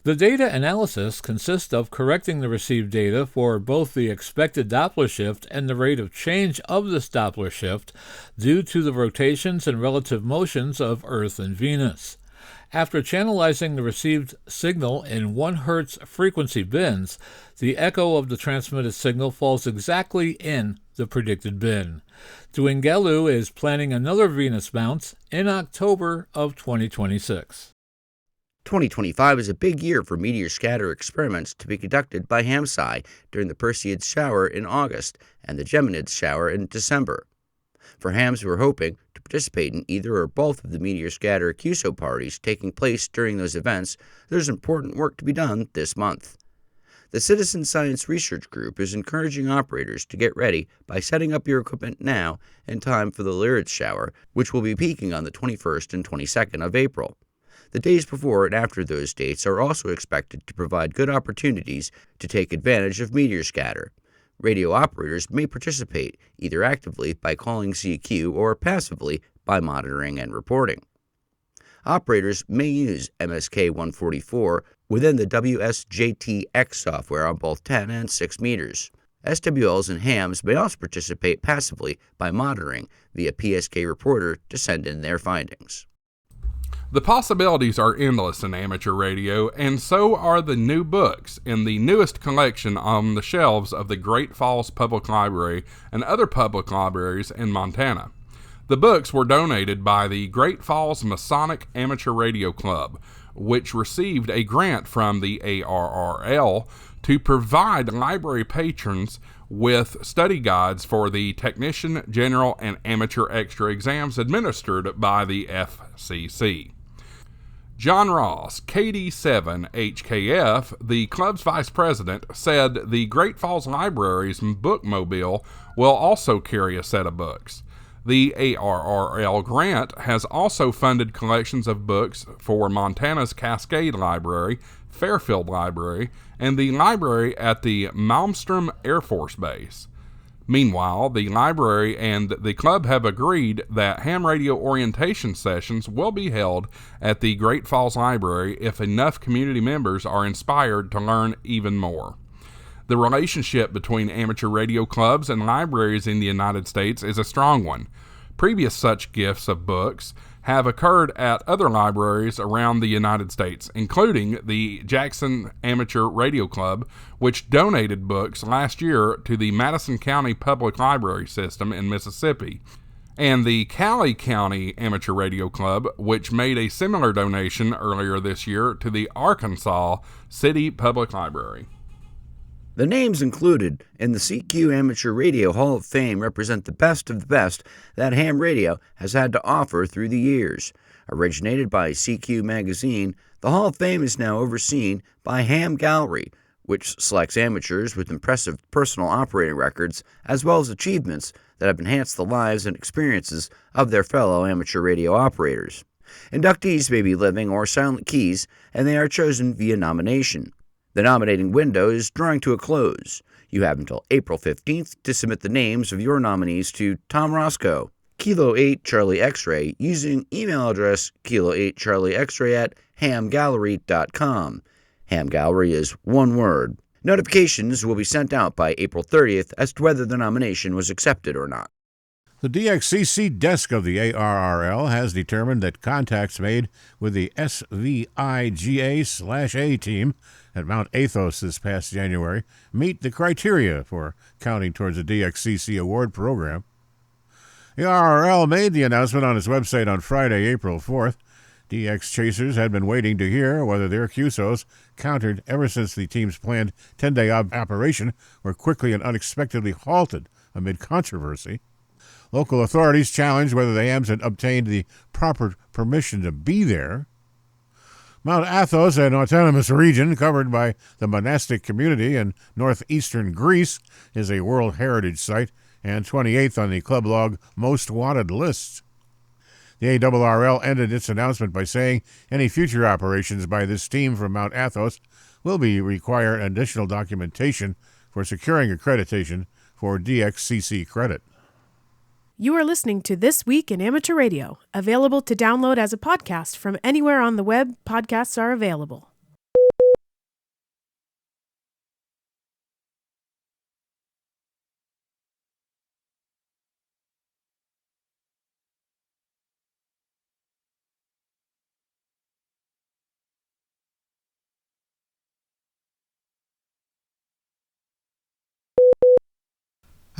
The data analysis consists of correcting the received data for both the expected Doppler shift and the rate of change of this Doppler shift due to the rotations and relative motions of Earth and Venus. After channelizing the received signal in 1 Hz frequency bins, the echo of the transmitted signal falls exactly in the predicted bin. Duingelu is planning another Venus bounce in October of 2026. 2025 is a big year for meteor scatter experiments to be conducted by HAMSCI during the Perseids shower in August and the Geminids shower in December. For hams who are hoping to participate in either or both of the meteor scatter QSO parties taking place during those events, there's important work to be done this month. The Citizen Science Research Group is encouraging operators to get ready by setting up your equipment now in time for the Lyrids shower, which will be peaking on the 21st and 22nd of April. The days before and after those dates are also expected to provide good opportunities to take advantage of meteor scatter. Radio operators may participate either actively by calling CQ or passively by monitoring and reporting. Operators may use MSK 144 within the WSJTX software on both 10 and 6 meters. SWLs and hams may also participate passively by monitoring via PSK Reporter to send in their findings. The possibilities are endless in amateur radio, and so are the new books in the newest collection on the shelves of the Great Falls Public Library and other public libraries in Montana. The books were donated by the Great Falls Masonic Amateur Radio Club, which received a grant from the ARRL to provide library patrons with study guides for the Technician, General, and Amateur Extra exams administered by the FCC. John Ross, KD7HKF, the club's vice president, said the Great Falls Library's bookmobile will also carry a set of books. The ARRL grant has also funded collections of books for Montana's Cascade Library, Fairfield Library, and the library at the Malmstrom Air Force Base. Meanwhile, the library and the club have agreed that ham radio orientation sessions will be held at the Great Falls Library if enough community members are inspired to learn even more. The relationship between amateur radio clubs and libraries in the United States is a strong one. Previous such gifts of books have occurred at other libraries around the United States, including the Jackson Amateur Radio Club, which donated books last year to the Madison County Public Library System in Mississippi, and the Cowley County Amateur Radio Club, which made a similar donation earlier this year to the Arkansas City Public Library. The names included in the CQ Amateur Radio Hall of Fame represent the best of the best that ham radio has had to offer through the years. Originated by CQ Magazine, the Hall of Fame is now overseen by Ham Gallery, which selects amateurs with impressive personal operating records as well as achievements that have enhanced the lives and experiences of their fellow amateur radio operators. Inductees may be living or silent keys, and they are chosen via nomination. The nominating window is drawing to a close. You have until April 15th to submit the names of your nominees to Tom Roscoe, Kilo 8 Charlie X-Ray, using email address kilo8charlieXray@hamgallery.com. Ham Gallery is one word. Notifications will be sent out by April 30th as to whether the nomination was accepted or not. The DXCC desk of the ARRL has determined that contacts made with the SVIGA/A team at Mount Athos this past January meet the criteria for counting towards the DXCC award program. The ARRL made the announcement on its website on Friday, April 4th. DX chasers had been waiting to hear whether their QSOs countered ever since the team's planned 10-day operation were quickly and unexpectedly halted amid controversy. Local authorities challenged whether the hams had obtained the proper permission to be there. Mount Athos, an autonomous region covered by the monastic community in northeastern Greece, is a World Heritage Site and 28th on the Club Log Most Wanted list. The ARRL ended its announcement by saying any future operations by this team from Mount Athos will require additional documentation for securing accreditation for DXCC credit. You are listening to This Week in Amateur Radio, available to download as a podcast from anywhere on the web podcasts are available.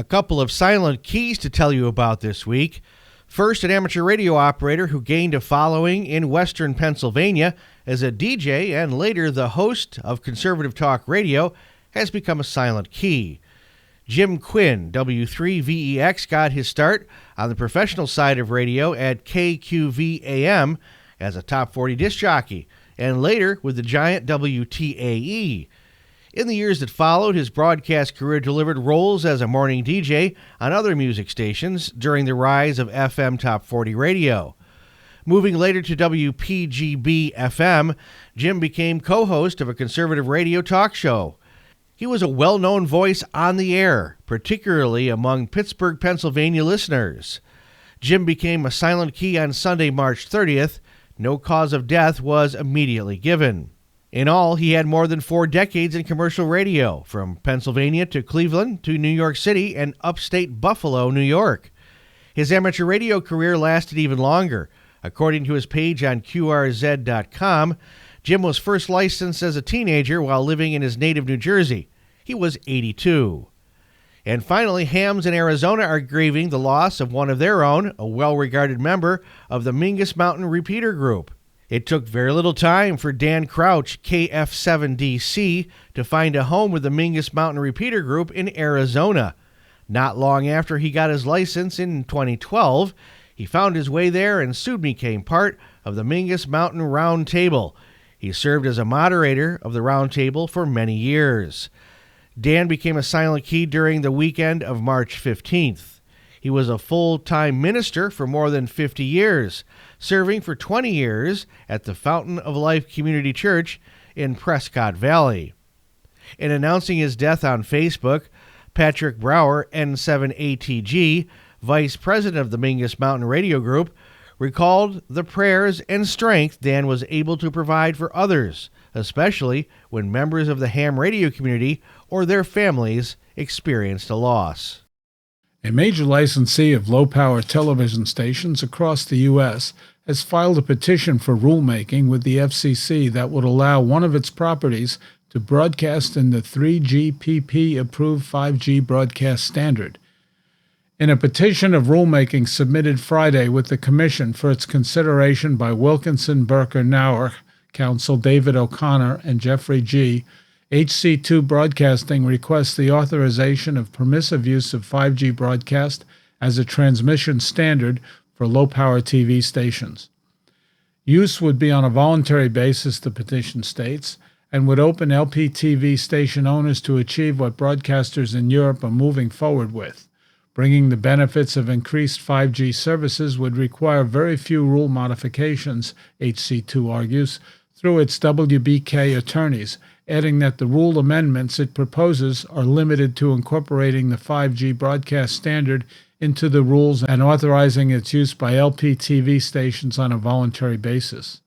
A couple of silent keys to tell you about this week. First, an amateur radio operator who gained a following in western Pennsylvania as a DJ and later the host of conservative talk radio has become a silent key. Jim Quinn, W3VEX, got his start on the professional side of radio at KQV-AM as a top 40 disc jockey, and later with the giant WTAE. In the years that followed, his broadcast career delivered roles as a morning DJ on other music stations during the rise of FM Top 40 radio. Moving later to WPGB-FM, Jim became co-host of a conservative radio talk show. He was a well-known voice on the air, particularly among Pittsburgh, Pennsylvania listeners. Jim became a silent key on Sunday, March 30th. No cause of death was immediately given. In all, he had more than 4 decades in commercial radio, from Pennsylvania to Cleveland to New York City and upstate Buffalo, New York. His amateur radio career lasted even longer. According to his page on QRZ.com, Jim was first licensed as a teenager while living in his native New Jersey. He was 82. And finally, hams in Arizona are grieving the loss of one of their own, a well-regarded member of the Mingus Mountain Repeater Group. It took very little time for Dan Crouch, KF7DC, to find a home with the Mingus Mountain Repeater Group in Arizona. Not long after he got his license in 2012, he found his way there and soon became part of the Mingus Mountain Round Table. He served as a moderator of the Round Table for many years. Dan became a silent key during the weekend of March 15th. He was a full-time minister for more than 50 years, serving for 20 years at the Fountain of Life Community Church in Prescott Valley. In announcing his death on Facebook, Patrick Brower, N7ATG, vice president of the Mingus Mountain Radio Group, recalled the prayers and strength Dan was able to provide for others, especially when members of the ham radio community or their families experienced a loss. A major licensee of low-power television stations across the U.S. has filed a petition for rulemaking with the FCC that would allow one of its properties to broadcast in the 3GPP-approved 5G broadcast standard. In a petition of rulemaking submitted Friday with the Commission for its consideration by Wilkinson, Burker, Nauer, Counsel David O'Connor, and Jeffrey G., HC2 Broadcasting requests the authorization of permissive use of 5G broadcast as a transmission standard for low-power TV stations. Use would be on a voluntary basis, the petition states, and would open LPTV station owners to achieve what broadcasters in Europe are moving forward with. Bringing the benefits of increased 5G services would require very few rule modifications, HC2 argues, through its WBK attorneys, adding that the rule amendments it proposes are limited to incorporating the 5G broadcast standard into the rules and authorizing its use by LPTV stations on a voluntary basis.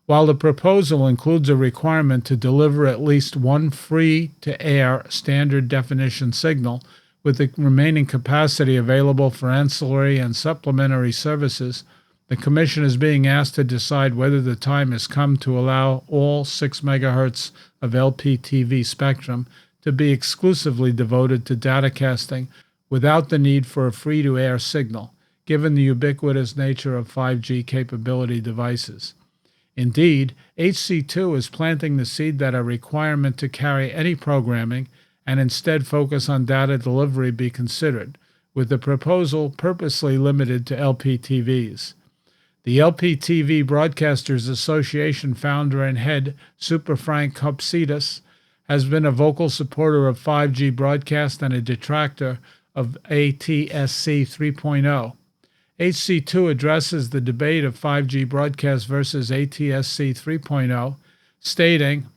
While the proposal includes a requirement to deliver at least one free-to-air standard definition signal, with the remaining capacity available for ancillary and supplementary services, the Commission is being asked to decide whether the time has come to allow all 6 MHz of LPTV spectrum to be exclusively devoted to datacasting without the need for a free-to-air signal, given the ubiquitous nature of 5G capability devices. Indeed, HC2 is planting the seed that a requirement to carry any programming and instead focus on data delivery be considered, with the proposal purposely limited to LPTVs. The LPTV Broadcasters Association founder and head, Super Frank Kopsidis, has been a vocal supporter of 5G broadcast and a detractor of ATSC 3.0. HC2 addresses the debate of 5G broadcast versus ATSC 3.0, stating,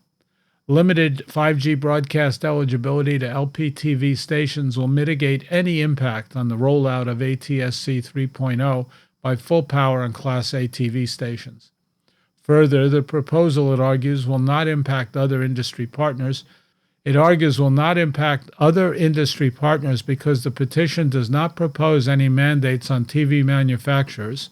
limited 5G broadcast eligibility to LPTV stations will mitigate any impact on the rollout of ATSC 3.0 by full power and Class A TV stations. Further, the proposal, it argues, will not impact other industry partners. It argues will not impact other industry partners because the petition does not propose any mandates on TV manufacturers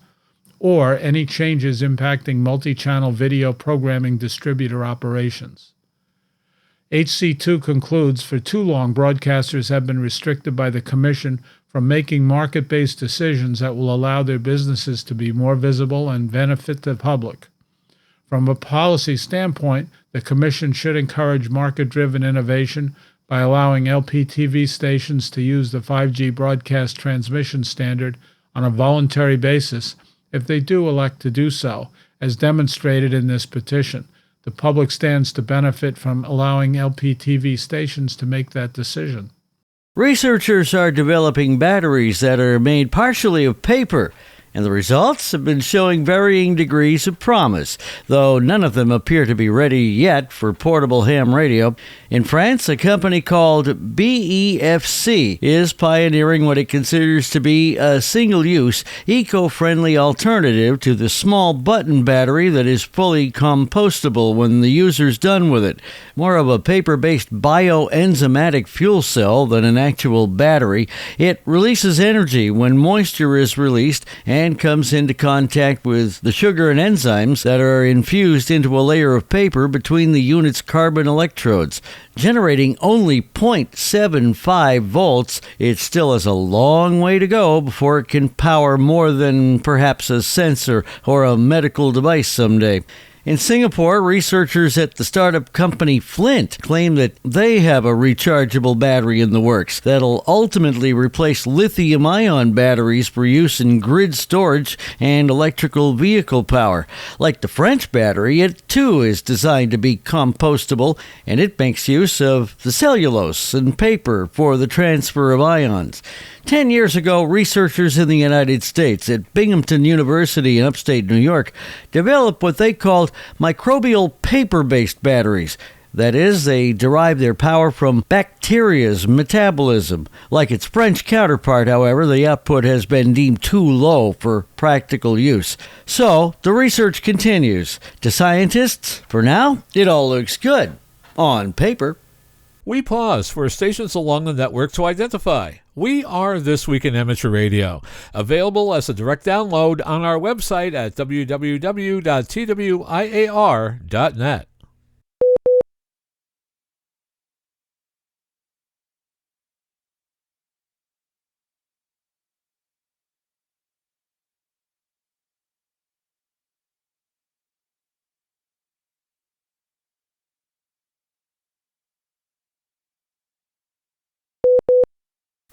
or any changes impacting multi-channel video programming distributor operations. HC2 concludes, for too long, broadcasters have been restricted by the Commission from making market-based decisions that will allow their businesses to be more visible and benefit the public. From a policy standpoint, the Commission should encourage market-driven innovation by allowing LPTV stations to use the 5G broadcast transmission standard on a voluntary basis if they do elect to do so, as demonstrated in this petition. The public stands to benefit from allowing LPTV stations to make that decision. Researchers are developing batteries that are made partially of paper, and the results have been showing varying degrees of promise, though none of them appear to be ready yet for portable ham radio. In France, a company called BEFC is pioneering what it considers to be a single-use, eco-friendly alternative to the small button battery that is fully compostable when the user's done with it. More of a paper-based bioenzymatic fuel cell than an actual battery, it releases energy when moisture is released and comes into contact with the sugar and enzymes that are infused into a layer of paper between the unit's carbon electrodes. Generating only 0.75 volts, it still has a long way to go before it can power more than perhaps a sensor or a medical device someday. In Singapore, researchers at the startup company Flint claim that they have a rechargeable battery in the works that'll ultimately replace lithium-ion batteries for use in grid storage and electrical vehicle power. Like the French battery, it too is designed to be compostable, and it makes use of the cellulose and paper for the transfer of ions. 10 years ago, researchers in the United States at Binghamton University in upstate New York developed what they called microbial paper-based batteries. That is, they derive their power from bacteria's metabolism. Like its French counterpart, however, the output has been deemed too low for practical use. So, the research continues. To scientists, for now, it all looks good. On paper. We pause for stations along the network to identify. We are This Week in Amateur Radio, available as a direct download on our website at www.twiar.net.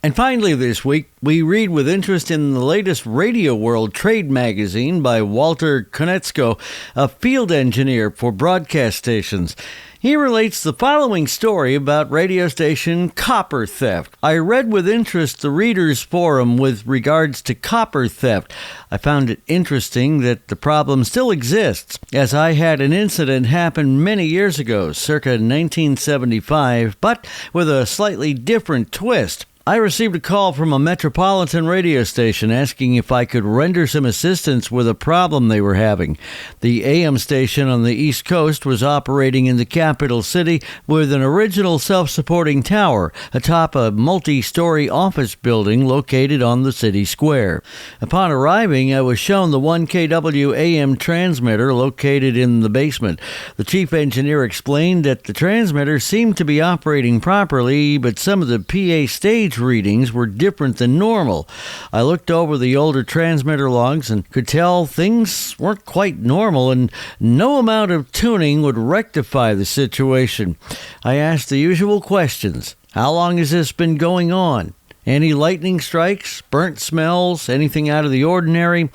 And finally this week, we read with interest in the latest Radio World Trade magazine by Walter Konetzko, a field engineer for broadcast stations. He relates the following story about radio station copper theft. I read with interest the readers' forum with regards to copper theft. I found it interesting that the problem still exists, as I had an incident happen many years ago, circa 1975, but with a slightly different twist. I received a call from a metropolitan radio station asking if I could render some assistance with a problem they were having. The AM station on the East Coast was operating in the capital city with an original self-supporting tower atop a multi-story office building located on the city square. Upon arriving, I was shown the 1 kW AM transmitter located in the basement. The chief engineer explained that the transmitter seemed to be operating properly, but some of the PA stage readings were different than normal. I looked over the older transmitter logs and could tell things weren't quite normal, and no amount of tuning would rectify the situation. I asked the usual questions. How long has this been going on? Any lightning strikes, burnt smells, anything out of the ordinary?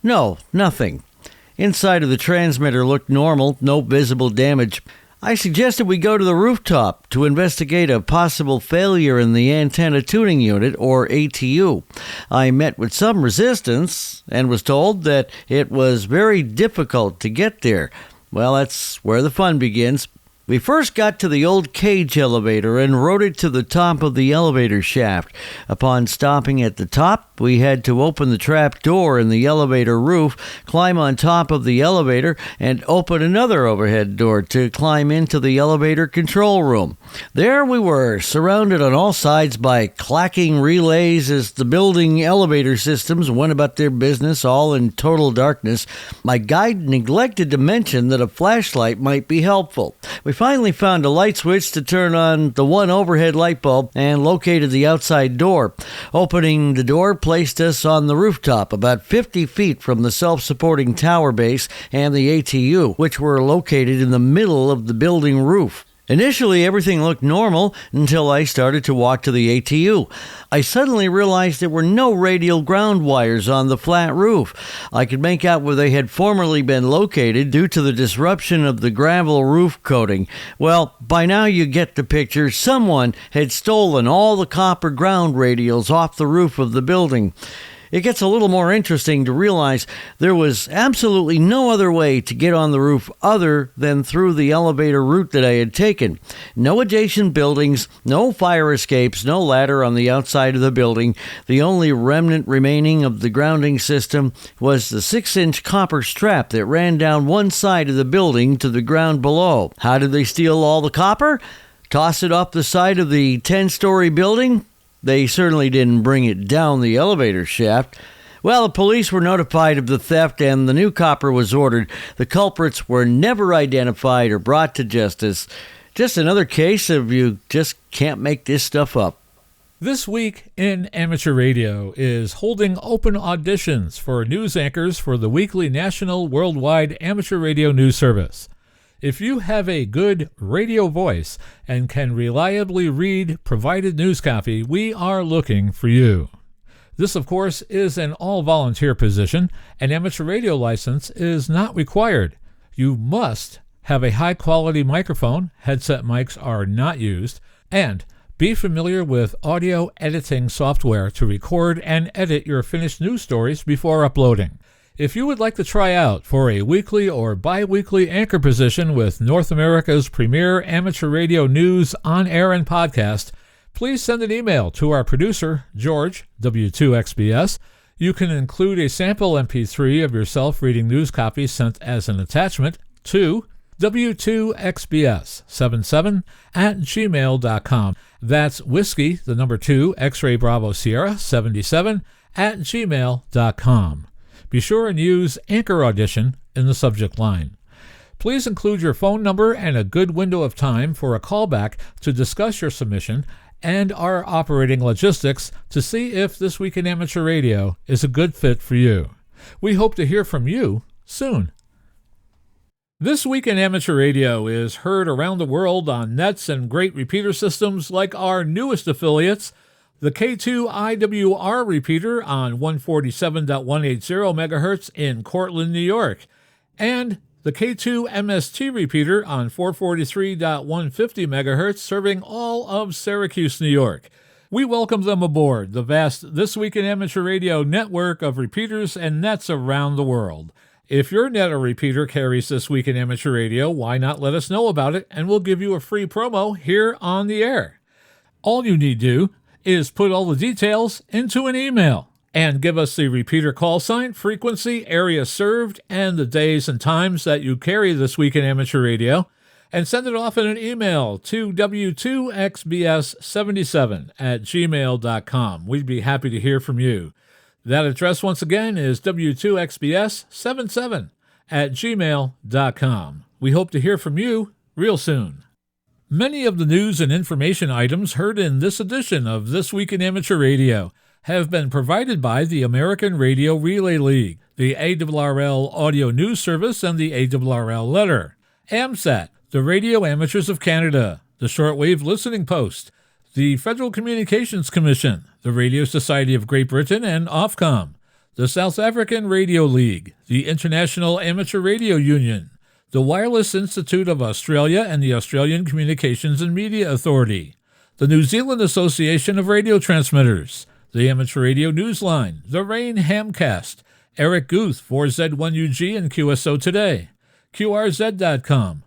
No, nothing. Inside of the transmitter looked normal, no visible damage. I suggested we go to the rooftop to investigate a possible failure in the antenna tuning unit, or ATU. I met with some resistance and was told that it was very difficult to get there. Well, that's where the fun begins. We first got to the old cage elevator and rode it to the top of the elevator shaft. Upon stopping at the top, we had to open the trap door in the elevator roof, climb on top of the elevator, and open another overhead door to climb into the elevator control room. There we were, surrounded on all sides by clacking relays as the building elevator systems went about their business, all in total darkness. My guide neglected to mention that a flashlight might be helpful. We finally found a light switch to turn on the one overhead light bulb and located the outside door. Opening the door placed us on the rooftop, about 50 feet from the self-supporting tower base and the ATU, which were located in the middle of the building roof. Initially, everything looked normal until I started to walk to the ATU. I suddenly realized there were no radial ground wires on the flat roof. I could make out where they had formerly been located due to the disruption of the gravel roof coating. Well, by now you get the picture. Someone had stolen all the copper ground radials off the roof of the building. It gets a little more interesting to realize there was absolutely no other way to get on the roof other than through the elevator route that I had taken. No adjacent buildings, no fire escapes, no ladder on the outside of the building. The only remnant remaining of the grounding system was the 6-inch copper strap that ran down one side of the building to the ground below. How did they steal all the copper? Toss it off the side of the 10-story building? They certainly didn't bring it down the elevator shaft. Well, the police were notified of the theft and the new copper was ordered. The culprits were never identified or brought to justice. Just another case of you just can't make this stuff up. This Week in Amateur Radio is holding open auditions for news anchors for the weekly national worldwide amateur radio news service. If you have a good radio voice and can reliably read provided news copy, we are looking for you. This, of course, is an all-volunteer position. An amateur radio license is not required. You must have a high-quality microphone, headset mics are not used, and be familiar with audio editing software to record and edit your finished news stories before uploading. If you would like to try out for a weekly or bi-weekly anchor position with North America's premier amateur radio news on air and podcast, please send an email to our producer, George, W2XBS. You can include a sample MP3 of yourself reading news copy sent as an attachment to W2XBS77@gmail.com. That's whiskey, the number 2, X-ray Bravo Sierra 77@gmail.com. Be sure and use Anchor Audition in the subject line. Please include your phone number and a good window of time for a callback to discuss your submission and our operating logistics to see if This Week in Amateur Radio is a good fit for you. We hope to hear from you soon. This Week in Amateur Radio is heard around the world on nets and great repeater systems like our newest affiliates, the K2IWR repeater on 147.180 MHz in Cortland, New York, and the K2MST repeater on 443.150 MHz serving all of Syracuse, New York. We welcome them aboard the vast This Week in Amateur Radio network of repeaters and nets around the world. If your net or repeater carries This Week in Amateur Radio, why not let us know about it, and we'll give you a free promo here on the air. All you need to do is put all the details into an email and give us the repeater call sign, frequency, area served, and the days and times that you carry This Week in Amateur Radio, and send it off in an email to w2xbs77@gmail.com. We'd be happy to hear from you. That address once again is w2xbs77@gmail.com. We hope to hear from you real soon. Many of the news and information items heard in this edition of This Week in Amateur Radio have been provided by the American Radio Relay League, the ARRL Audio News Service, and the ARRL Letter, AMSAT, the Radio Amateurs of Canada, the Shortwave Listening Post, the Federal Communications Commission, the Radio Society of Great Britain, and Ofcom, the South African Radio League, the International Amateur Radio Union, the Wireless Institute of Australia and the Australian Communications and Media Authority, the New Zealand Association of Radio Transmitters, the Amateur Radio Newsline, the Rain Hamcast, Eric Guth, 4Z1UG and QSO Today, QRZ.com,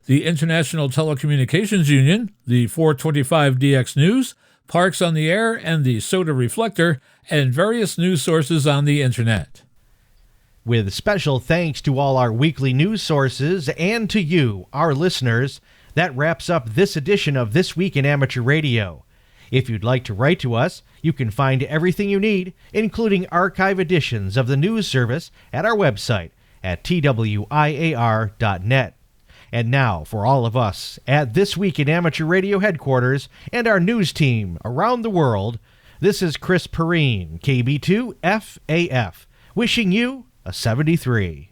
the International Telecommunications Union, the 425DX News, Parks on the Air and the Soda Reflector, and various news sources on the Internet. With special thanks to all our weekly news sources and to you, our listeners, that wraps up this edition of This Week in Amateur Radio. If you'd like to write to us, you can find everything you need, including archive editions of the news service, at our website at twiar.net. And now, for all of us at This Week in Amateur Radio headquarters and our news team around the world, this is Chris Perrine, KB2FAF, wishing you a 73.